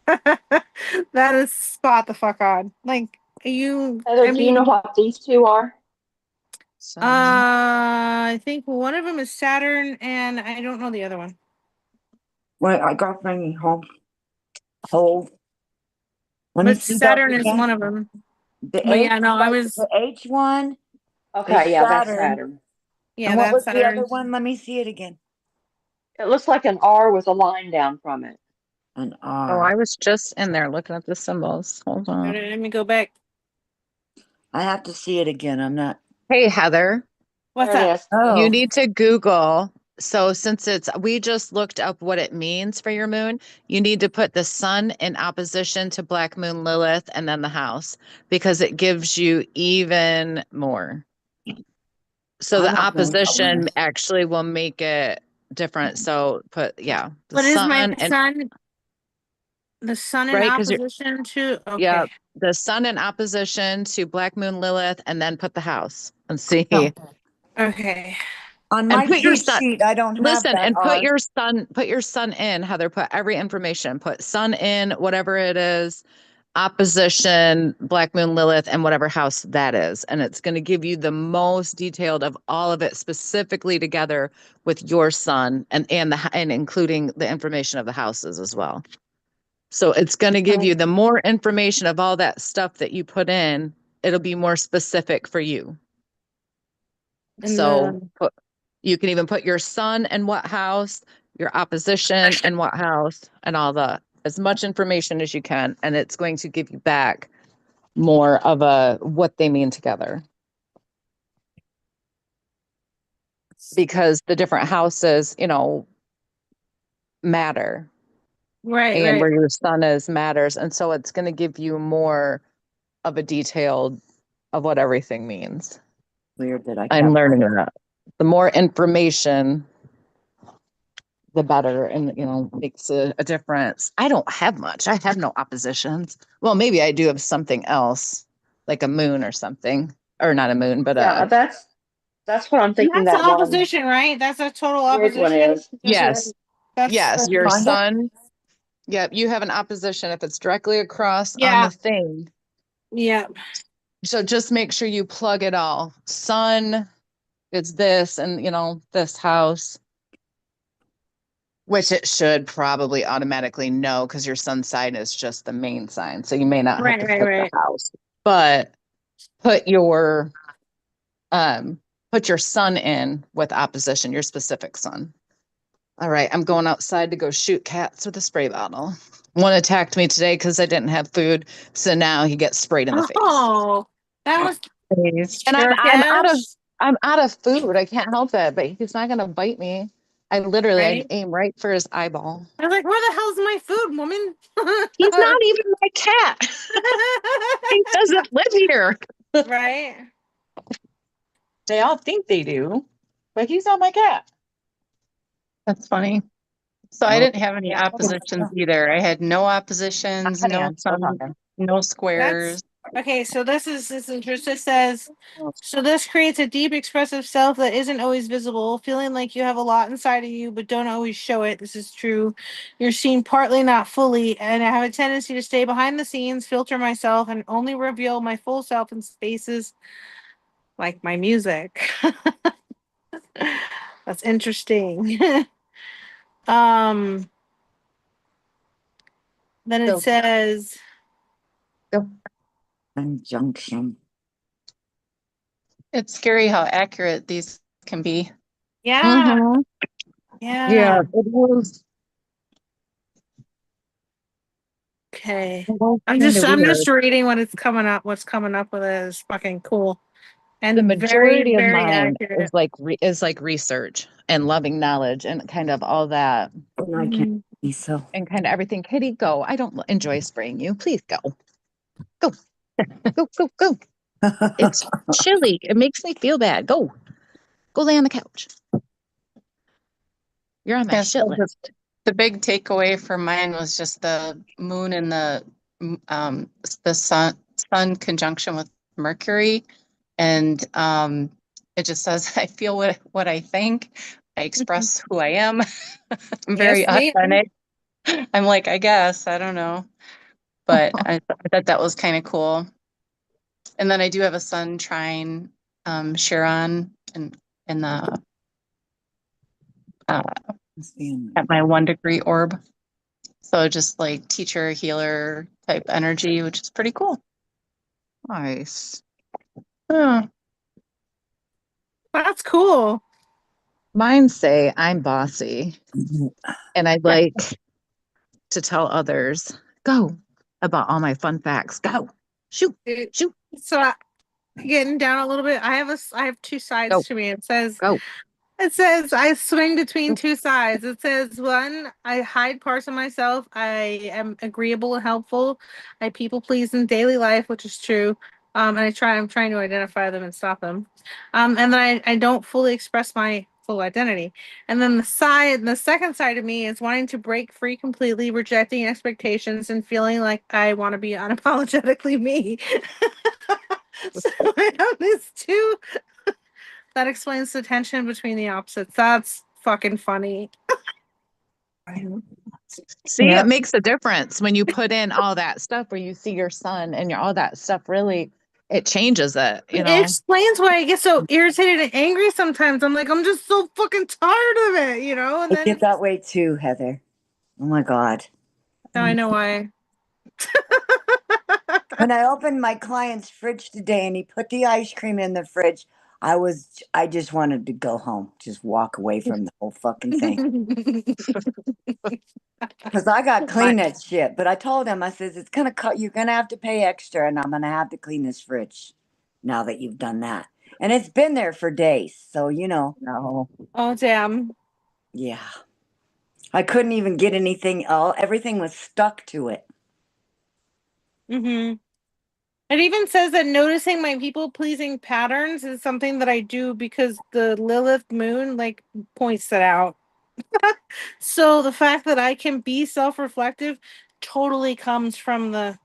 That is spot the fuck on. Like you, Heather, I do you know mean, what these two are? So I think one of them is Saturn, and I don't know the other one. Wait, I got my home. Hold. Let me But see that Saturn is again. one of them. The But H, yeah, no, I was the H one. Okay, yeah, that's Saturn. Saturn. yeah, And what that's was the other Saturn. one? Let me see it again. It looks like an R with a line down from it. An oh, R. I was just in there looking at the symbols. Hold on. Let me go back. I have to see it again. I'm not. Hey, Heather. What's There it up? is. Oh. You need to Google. So since we just looked up what it means for your moon, you need to put the sun in opposition to Black Moon Lilith and then the house because it gives you even more. So I'm the not going to opposition this. actually will make it different. So the What is my sun and sun? The sun in right because you're opposition to yeah, okay. the sun in opposition to Black Moon Lilith and then put the house and see. Oh. Okay. On And my put your cheat sun. sheet, I don't have Listen, that and R. put your sun in, Heather, put every information, put sun in, whatever it is, opposition, Black Moon Lilith, and whatever house that is. And it's going to give you the most detailed of all of it specifically together with your sun and including the information of the houses as well. So it's going to give you the more information of all that stuff that you put in, it'll be more specific for you. And So you can even put your sun in what house, your opposition in what house, and all the as much information as you can, and it's going to give you back more of a what they mean together. Because the different houses, matter, Right, and right. where your sun is matters. And so it's going to give you more of a detailed of what everything means. Weird that I I'm kept learning that. The more information, the better, and makes a difference. I don't have much. I have no oppositions. Well, maybe I do have something else, like a moon or something, or not a moon, but Yeah, that's what I'm thinking. That's That the one opposition, right? That's a total weird one opposition. is. yes, That's yes, your Kinda? sun. Yep, you have an opposition if it's directly across on Yeah. the thing. Yeah. So just make sure you plug it all. Sun is this, and this house, which it should probably automatically know because your sun sign is just the main sign. So you may not have Right, to right, put right. the house, but put your sun in with opposition, your specific sun. All right, I'm going outside to go shoot cats with a spray bottle. One attacked me today because I didn't have food, so now he gets sprayed in the face. Oh, that was And Turkish, I'm out of food. I can't help it, but he's not gonna bite me. I right? aim right for his eyeball. I was like, where the hell's my food, woman? He's not even my cat. He doesn't live here. Right? They all think they do, but he's not my cat. That's funny. So I Oh, didn't have any yeah. oppositions either. I had no oppositions, Honey, no I'm still sun, talking. no squares. Okay, so this interesting. It says, so this creates a deep expressive self that isn't always visible, feeling like you have a lot inside of you, but don't always show it. This is true. You're seen partly, not fully, and I have a tendency to stay behind the scenes, filter myself, and only reveal my full self in spaces like my music. That's interesting. um, then it Go. says, Conjunction. It's scary how accurate these can be. yeah, Mhm. yeah. Yeah, it was. Okay. It was I'm kinda just weird. reading what it's coming up. What's coming up with it is fucking cool. And The very, majority of very mine accurate. is like research and loving knowledge and kind of all that And I can't be so. and kind of everything. Kitty, go. I don't enjoy spraying you. Please go. Go. Go, go, go. It's chilly. It makes me feel bad. Go. Go lay on the couch. You're on my Yeah, shit so list. the big takeaway for mine was just the moon and the sun conjunction with Mercury. And it just says, I feel what I think. I express who I am. I'm very Yes, ma'am. authentic. I'm like, I guess, I don't know. But I thought that was kind of cool. And then I do have a sun trine Chiron in the Must be in at my 1 degree orb. So just like teacher, healer type energy, which is pretty cool. Nice. Oh, That's cool. Mine say I'm bossy Mhm. and I like to tell others, go about all my fun facts. Go. Shoot. Shoot. So getting down a little bit, I have two sides Go. to me. It says Go. I swing between two sides. It says one, I hide parts of myself. I am agreeable and helpful. I people please in daily life, which is true. And I'm trying to identify them and stop them. And then I don't fully express my full identity. And then the second side of me is wanting to break free completely, rejecting expectations and feeling like I want to be unapologetically me. So I have these two. That explains the tension between the opposites. That's fucking funny. See, yeah. it makes a difference when you put in all that stuff where you see your son and all that stuff really, it changes it, It explains why I get so irritated and angry sometimes. I'm like, I'm just so fucking tired of it, you know? And I then get that way too, Heather. Oh my God. now I know why. When I opened my client's fridge today and he put the ice cream in the fridge, I just wanted to go home, just walk away from the whole fucking thing. Because I got to clean that shit. But I told him, I says, it's going to cut, you're going to have to pay extra, and I'm going to have to clean this fridge now that you've done that. And it's been there for days. So, No. Oh, damn. yeah. I couldn't even get anything. Everything was stuck to it. Mm-hmm. It even says that noticing my people-pleasing patterns is something that I do because the Lilith moon, like, points that out. So the fact that I can be self-reflective totally comes from the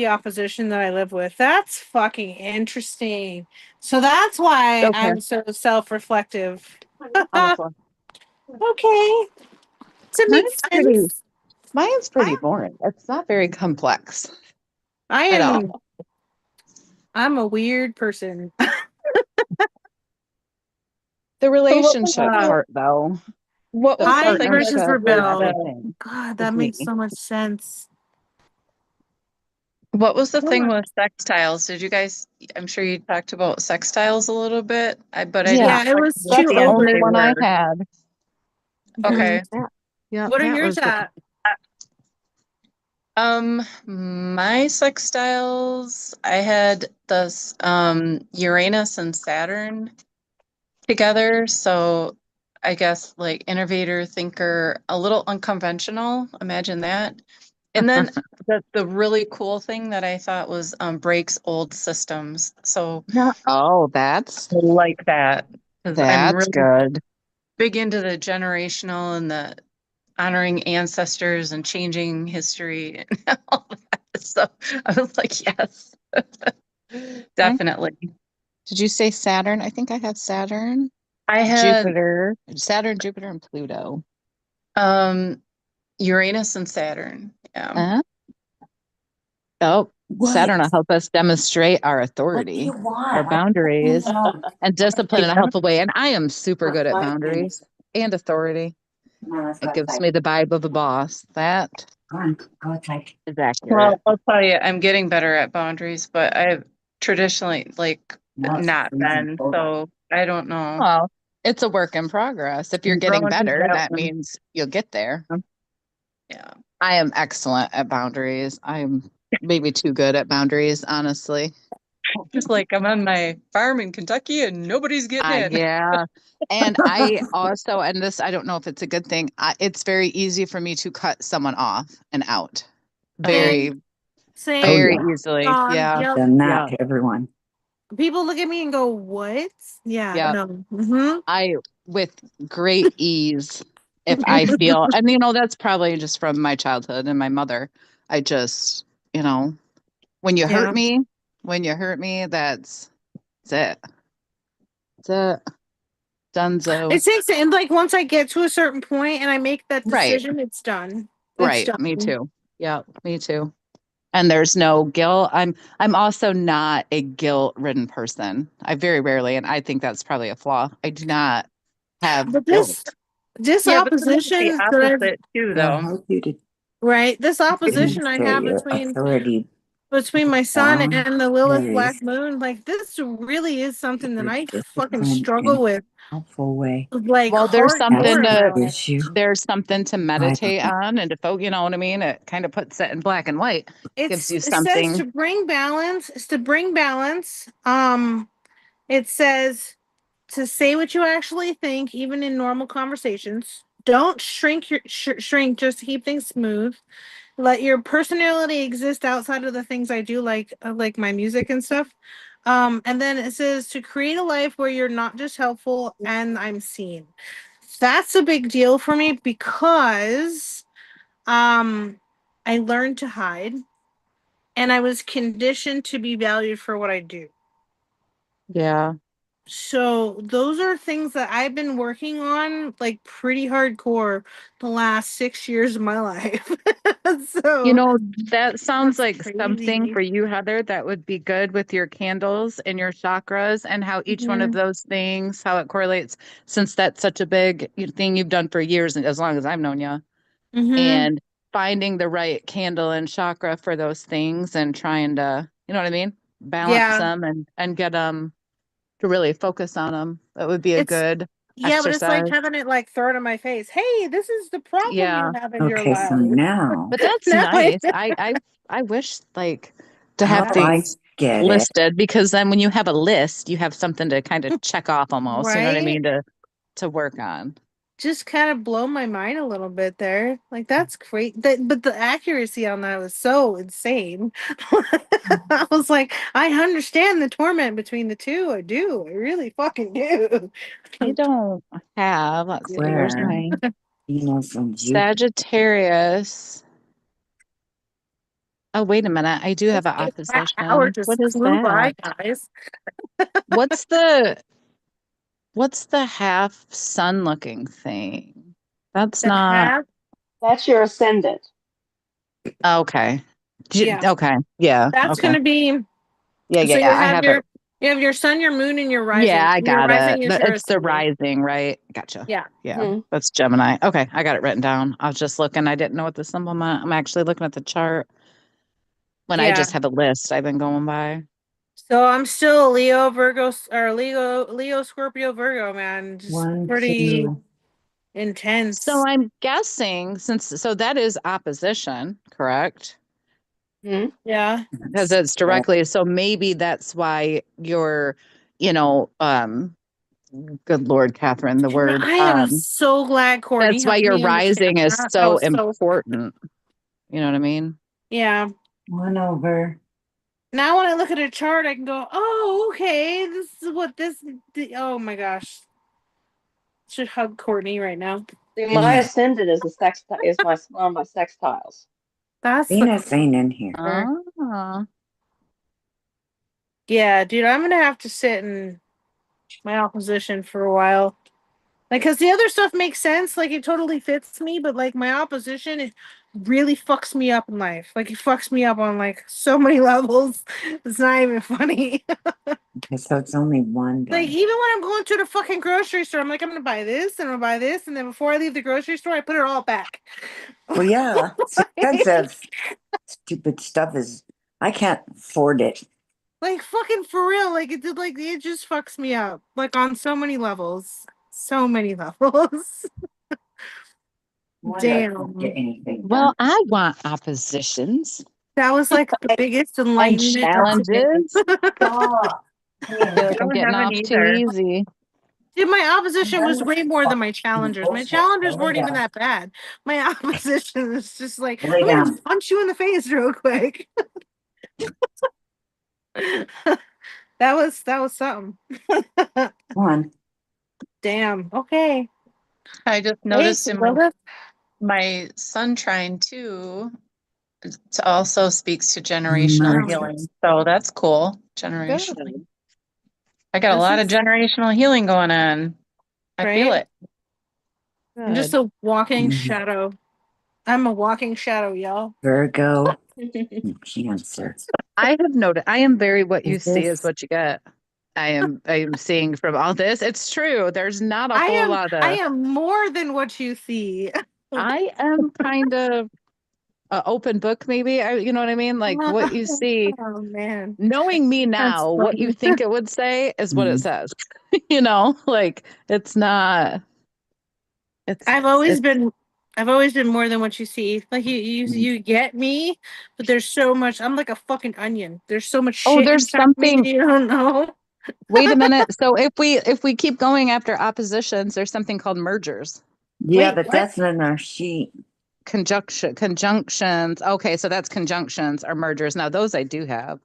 opposition that I live with. That's fucking interesting. So that's why Okay. I'm so self-reflective. On the floor. Okay. To make sense. Mine's pretty boring. It's not very complex I at am all. I'm a weird person. The relationship Uh, part, though, What the was the Hide thing versus with partnership and rebel. everything. God, is that makes me. so much sense. what was the thing Yeah. with sextiles? Did you guys, I'm sure you talked about sextiles a little bit, but I Yeah. didn't Yeah, it quite was That's too the understand what only they open. one I were. had. Okay. Yeah, What are that yours was the at? My sextiles, I had this Uranus and Saturn together. So I guess like innovator, thinker, a little unconventional. Imagine that. And then the really cool thing that I thought was breaks old systems. So Yeah. Oh, that's I like that because I'm that's really good. big into the generational and the honoring ancestors and changing history and all that. So I was like, yes, definitely. Did you say Saturn? I think I have Saturn, I had Saturn, Jupiter, and Pluto. Uranus and Saturn. Yeah. Uh, oh, What? Saturn will help us demonstrate our What do authority, you our want? boundaries, and discipline in a Yeah. helpful way. And I am super good at What? boundaries and authority. No, that's It what gives I me the vibe of a boss. That Go on, go outside. is accurate. Well, I'll tell you, I'm getting better at boundaries, but I've traditionally like No, it's not freezing been. cold. So I don't know. Well, it's a work in progress. If you're I'm getting growing into better, that that one. means you'll get there. Yeah. I am excellent at boundaries. I'm maybe too good at boundaries, honestly. Just like I'm on my farm in Kentucky and nobody's getting in. Yeah. And I also, and this, I don't know if it's a good thing. It's very easy for me to cut someone off and out. Very, Same. very yeah. easily. Yeah. Yeah. Done that Yeah. to everyone. People look at me and go, "What?" Yeah, Yeah. no. Mm-hmm. I, with great ease, if I feel, and that's probably just from my childhood and my mother. I just, when you hurt Yeah. me, that's it. That's it. Dunzo. It takes and like once I get to a certain point and I make that Right. decision, it's done. It's Right. done. Me too. Yeah, me too. And there's no guilt. I'm also not a guilt-ridden person. I very rarely, and I think that's probably a flaw. I do not have But guilt. this Yeah, but sometimes it's the opposition that I've opposite too, They'll though. help you to right, this opposition I demonstrate have your between authority. my sun and the Lilith Boundaries. Black Moon, like this really is something that I fucking Discipline struggle in with. a helpful way. Like Well, there's something hardcore in my to life. there's something to meditate on and to focus, you know what I mean? It kind of puts it in black and white. Gives you It says something. to bring balance. It's to bring balance. It says to say what you actually think, even in normal conversations. Don't shrink shrink just to keep things smooth. Let your personality exist outside of the things I do, like my music and stuff. And then it says to create a life where you're not just helpful and I'm seen. That's a big deal for me because I learned to hide and I was conditioned to be valued for what I do. Yeah. So those are things that I've been working on like pretty hardcore the last 6 years of my life. So That sounds that's like something crazy. for you, Heather, that would be good with your candles and your chakras and how each one of those things, how it correlates, since that's such a big thing you've done for years and as long as I've known you. And finding the right candle and chakra for those things and trying to, you know what I mean? Balance Yeah. them and get them to really focus on them. That would be a It's- good Yeah, but it's like exercise. having it like thrown in my face. Hey, this is the problem Yeah. you have in your Okay, so life. now But that's No, nice. I wish like to have I things get it. listed, because then when you have a list, you have something to kind of check off almost, you know what I Right? mean, to work on. Just kind of blow my mind a little bit there. Like that's great. But the accuracy on that was so insane. I was like, I understand the torment between the two. I do. I really fucking do. I don't have, let's see, where's Where? my Venus and Jupiter. Sagittarius. Oh, wait a minute. I do have an That opposition. hour just What is flew by, that? guys. What's the half sun looking thing? That's The not half, That's your ascendant. okay. yeah. Okay. Yeah. That's Okay. gonna be Yeah, so yeah, you I have have your it. you have your sun, your moon, and your rising. Yeah, I And your got rising it. is your It's the ascendant. rising, right? Gotcha. Yeah. Yeah. Mhm. That's Gemini. Okay, I got it written down. I was just looking. I didn't know what the symbol meant. I'm actually looking at the chart. When I Yeah. just have a list I've been going by. So I'm still Leo, Virgo, or Leo, Scorpio, Virgo, man. Just One, pretty two. intense. So I'm guessing so that is opposition, correct? Yeah. Because it's directly, so maybe that's why you're, good Lord, Catherine, the No, word, I am so glad Courtney that's why helped your me understand rising is that. That so was so important. You know what I mean? yeah. One over. Now when I look at a chart, I can go, oh, okay, this is what oh my gosh. Should hug Courtney right now. See, my ascendant is one of my sextiles. That's the Venus ain't in here. Ah. yeah, dude, I'm gonna have to sit in my opposition for a while. Like, cause the other stuff makes sense, like it totally fits me, but like my opposition, it really fucks me up in life. Like it fucks me up on like so many levels. It's not even funny. Okay, so it's only one done. Like even when I'm going to the fucking grocery store, I'm like, I'm gonna buy this and I'm gonna buy this, and then before I leave the grocery store, I put it all back. Well, yeah, it's expensive. Stupid stuff is, I can't afford it. Like fucking for real, like it just fucks me up. Like on so many levels. So many levels. Wonder I can't Damn. get anything done. Well, I want oppositions That was like the biggest and enlightenment. challenges. Stop. I feel like I'm don't getting have off it too either. easy. Dude, my opposition was way more than my Bullshit. challengers. My Bullshit. challengers Lay weren't even down. that bad. My opposition was just like, Lay let me down. just punch you in the face real quick. that was something. One. Damn. Okay. I just Hey, noticed in Lilith. my sun trine too, it also speaks to generational Merge. healing. So that's cool. Generational. Good. I got a This lot of is generational healing going on. I feel right. it. I'm just Good. a walking Mhm. shadow. I'm a walking shadow, y'all. Virgo. and Cancer. I have noted, I am very what you Is see is this- what you get. I am seeing from all this. It's true. There's not a I whole am lot I of, am more than what you see. I am kind of an open book, maybe. You know what I mean? Like what you see, Oh man. knowing me That's now, what you funny. think it would say is what it Mhm. says. Like it's not, it's, I've always it's, been more than what you see. Like you get me, but there's so much. I'm like a fucking onion. There's so much oh, shit there's inside me something. you don't know. Wait a minute. So if we keep going after oppositions, there's something called mergers. Yeah, Wait, but what? that's in our sheet. Conjunctions. Okay, so that's conjunctions or mergers. Now those I do have.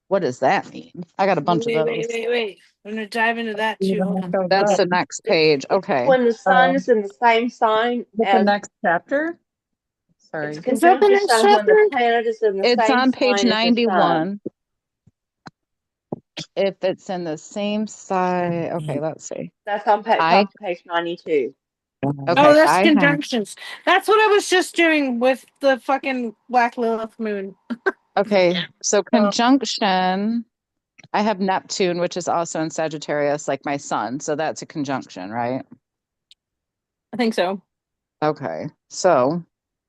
What does that mean? I got a bunch of those. Wait. I'm gonna dive into that too. Hold on. That's the next page. Okay. When the sun is in the same sign With the as next chapter? Sorry. it's Is that the next conjunction when the chapter? planet is in the It's same on page sign as the sun. 91. If it's in the same side, okay, let's see. That's on top I of page 92. Oh, okay, that's I have conjunctions. That's what I was just doing with the fucking Black Lilith moon. okay, so conjunction. I have Neptune, which is also in Sagittarius, like my sun. So that's a conjunction, right? I think so. Okay. So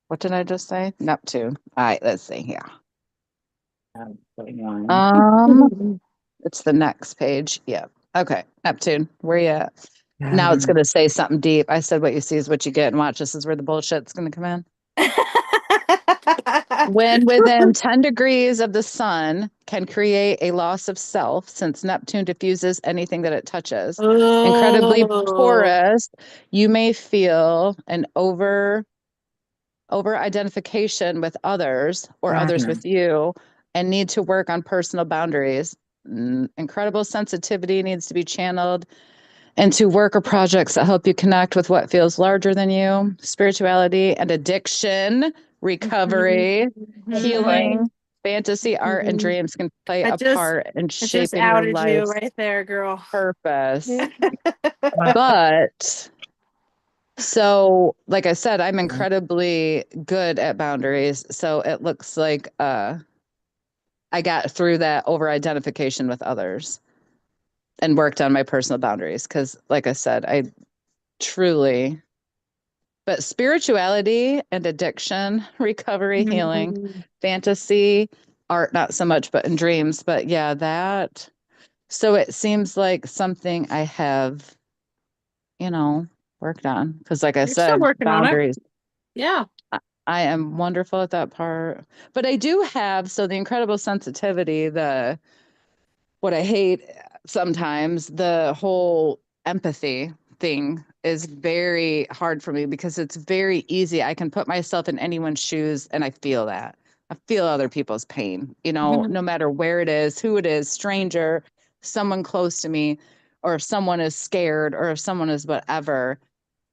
what did I just say? Neptune. All right, let's see here. One. It's the next page. Yep. Okay, Neptune, where you at? Now it's going to say something deep. I said what you see is what you get, and watch, this is where the bullshit's going to come in. When within 10 degrees of the sun can create a loss of self, since Neptune diffuses anything that it touches. Incredibly Oh. porous, you may feel an over identification with others or others with you and need to work on personal boundaries. Incredible sensitivity needs to be channeled into work or projects that help you connect with what feels larger than you. Spirituality and addiction, recovery, healing, fantasy, art, and dreams can play I a just- part in I just shaping your outed you life's right there, girl. purpose. But so, like I said, I'm incredibly good at boundaries. So it looks like I got through that over identification with others and worked on my personal boundaries. Because, like I said, I truly, but spirituality and addiction, recovery, healing, fantasy, art, not so much, but in dreams. But yeah, that. So it seems like something I have, worked on. Because, like I You're still said, working on it. boundaries. Yeah. I am wonderful at that part. But I do have, so the incredible sensitivity, what I hate sometimes, the whole empathy thing is very hard for me because it's very easy. I can put myself in anyone's shoes and I feel that. I feel other people's pain, no matter where it is, who it is, stranger, someone close to me, or if someone is scared or if someone is whatever.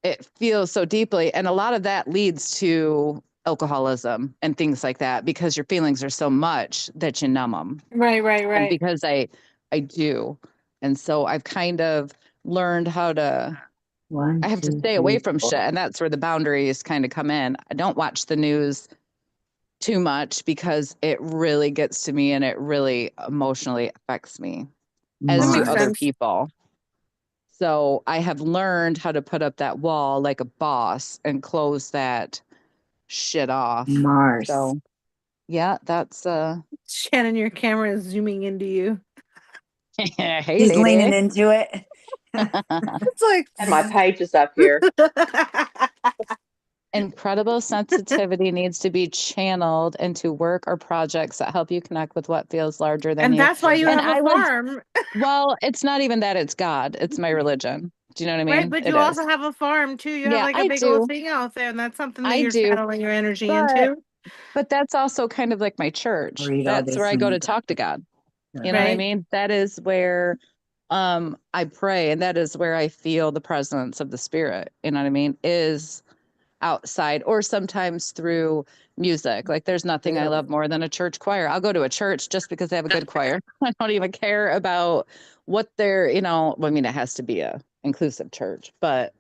It feels so deeply. And a lot of that leads to alcoholism and things like that because your feelings are so much that you numb them. Right. And because I do. And so I've kind of learned how to, I have to stay away from shit. And that's where the boundaries kind of come in. I don't watch the news too much because it really gets to me and it really emotionally affects me, as That do makes other sense. people. So I have learned how to put up that wall like a boss and close that shit off. Mars. So yeah, that's Shannon, your camera is zooming into you. hey, He's lady. leaning into it. It's like And my page is up here. Incredible sensitivity needs to be channeled into work or projects that help you connect with what feels larger than and you. that's why you And have a I would- farm. Well, it's not even that, it's God. It's my religion. Do you know what I mean? Right, but It you also is. have a farm too. You Yeah, have like a I big do. old thing out there, and that's something that I you're do. channeling your energy But- into. But that's also kind of like my church. Read all That's this where I and go you to got talk to it. God. You know what I Right. mean? That is where I pray, and that is where I feel the presence of the spirit. You know what I mean? Is outside or sometimes through music. Like there's nothing I love more than a church choir. I'll go to a church just because they have a good choir. I don't even care about what they're, I mean, it has to be a inclusive church, but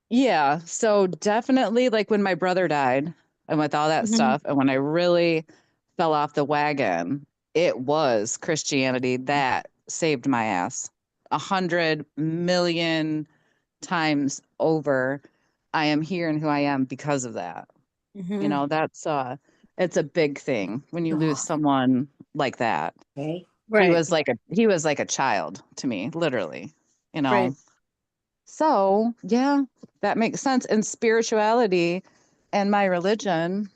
yeah, so definitely like when my brother died and with all that stuff, and when I really fell off the wagon, it was Christianity that saved my ass 100 million times over. I am here and who I am because of that. That's it's a big thing when you lose someone like that. Okay. Right. He was like a child to me, literally, Right. So yeah, that makes sense. And spirituality and my religion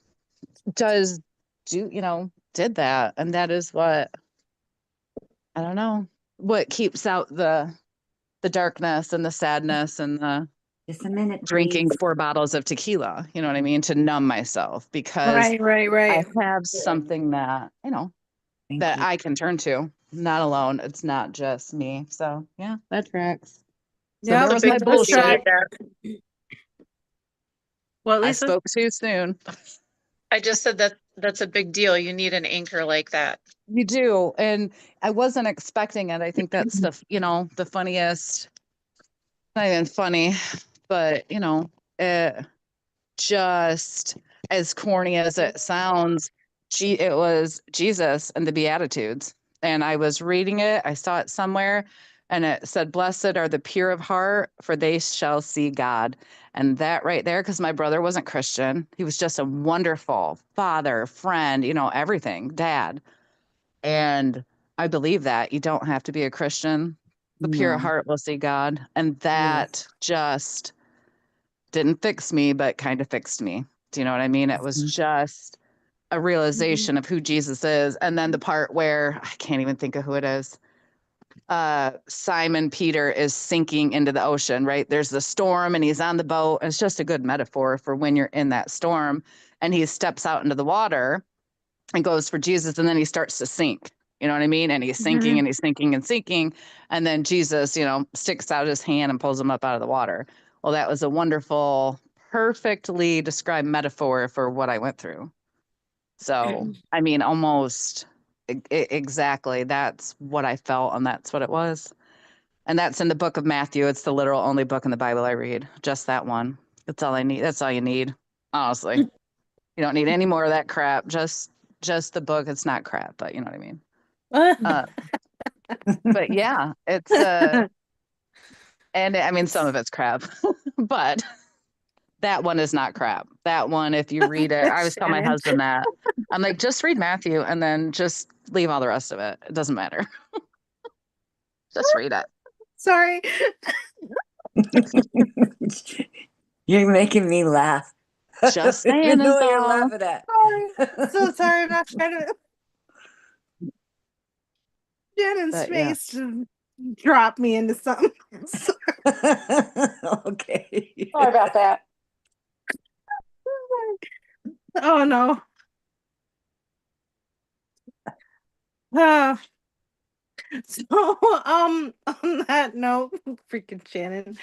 did that. And that is what, I don't know, what keeps out the darkness and the sadness and the Just a minute. drinking please. 4 bottles of tequila, you know what I mean? To numb myself because Right. I have something that, Thank that you. I can turn to, not alone. It's not just me. So yeah, that tracks. So Yeah, there was my let's bullshit. try. Well, I Lisa. spoke too soon. I just said that's a big deal. You need an anchor like that. You do. And I wasn't expecting it. I think that's the funniest, not even funny, but it just as corny as it sounds, it was Jesus and the Beatitudes. And I was reading it, I saw it somewhere, and it said, "Blessed are the pure of heart, for they shall see God." And that right there, because my brother wasn't Christian, he was just a wonderful father, friend, everything, dad. And I believe that you don't have to be a Christian. The pure No. heart will see God. And that just didn't fix me, but kind of fixed me. Do you know what I mean? It was Mhm. just a realization of who Jesus is. And then the part where I can't even think of who it is. Simon Peter is sinking into the ocean, right? There's the storm and he's on the boat. It's just a good metaphor for when you're in that storm and he steps out into the water and goes for Jesus and then he starts to sink. You know what I mean? And he's sinking and he's sinking and sinking. And then Jesus, sticks out his hand and pulls him up out of the water. Well, that was a wonderful, perfectly described metaphor for what I went through. So, I mean, almost exactly. That's what I felt, and that's what it was. And that's in the book of Matthew. It's the literal only book in the Bible I read. Just that one. That's all I need. That's all you need. Honestly, you don't need any more of that crap. Just the book. It's not crap, but you know what I mean. But yeah, it's and I mean some of it's crap, but that one is not crap. That one, if you read it, I always tell my Shannon. husband that. I'm like, just read Matthew and then just leave all the rest of it. It doesn't matter. Just read it. Sorry. You're making me laugh. Just saying You know is what you're all. laughing at. So sorry, I'm not trying to. Shannon's But, yeah. face dropped me into something. Okay. Sorry about that. Oh no. Uh, so on that note, freaking Shannon.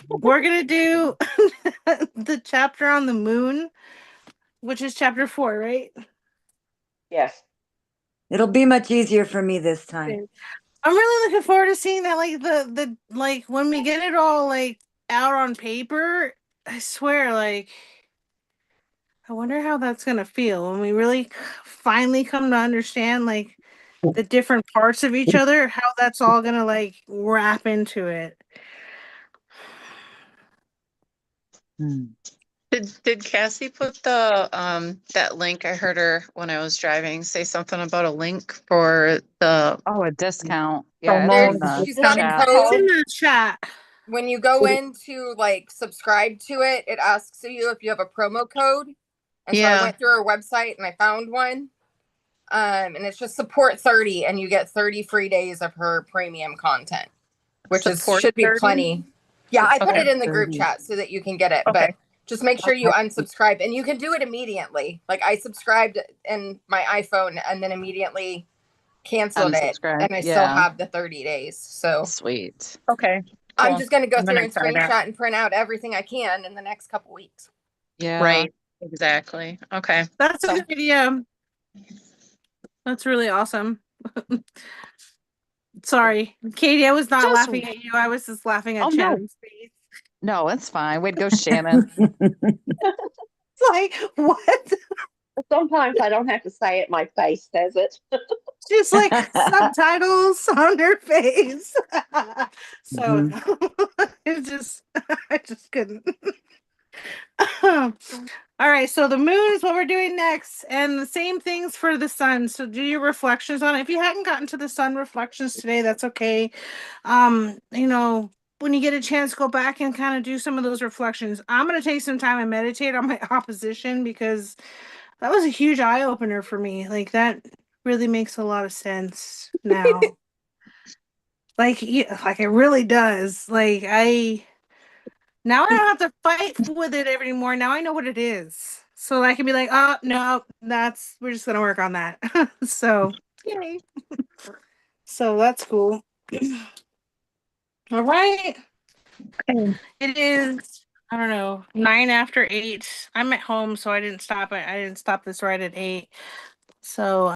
We're gonna do the chapter on the moon, which is chapter 4, right? Yes. It'll be much easier for me this time. I'm really looking forward to seeing that, like the like when we get it all like out on paper. I swear, like I wonder how that's gonna feel when we really finally come to understand like the different parts of each other, how that's all gonna like wrap into it. Did Cassie put the that link? I heard her when I was driving say something about a link for the Oh, a discount. Yeah, it's There's, in the she's got a chat. It's in code. the chat. When you go in to like subscribe to it, it asks you if you have a promo code. And so I Yeah. went through her website and I found one. And it's just support 30 and you get 30 free days of her premium content, which Support should be 30? plenty. Yeah, I put Okay. it in the group 30. chat so that you can get it, Okay. but just make sure you unsubscribe and you can do it immediately. Like I subscribed in my iPhone and then immediately canceled it Unsubscribe, and I still yeah. have the 30 days. So Sweet. Okay. I'm Cool. just going to go I'm through gonna and try that. screenshot and print out everything I can in the next couple weeks. Yeah. Right. Exactly. Okay. That's So- a good idea. That's really awesome. Sorry, Katie, I was not Just- laughing at you. I was just laughing at Oh, no. Shannon's face. No, it's fine. Way to go, Shannon. It's like, what? Sometimes I don't have to say it, my face says it. Just like subtitles on her face. So it just, I just couldn't. All right, so the moon is what we're doing next, and the same things for the sun. So do your reflections on it. If you hadn't gotten to the sun reflections today, that's okay. When you get a chance, go back and kind of do some of those reflections. I'm gonna take some time and meditate on my opposition because that was a huge eye opener for me. Like that really makes a lot of sense now. Like it really does. Now I don't have to fight with it anymore. Now I know what it is. So I can be like, oh no, we're just gonna work on that. So yay. So that's cool. All right. It is, I don't know, 9 after 8. I'm at home, so I didn't stop this right at 8. So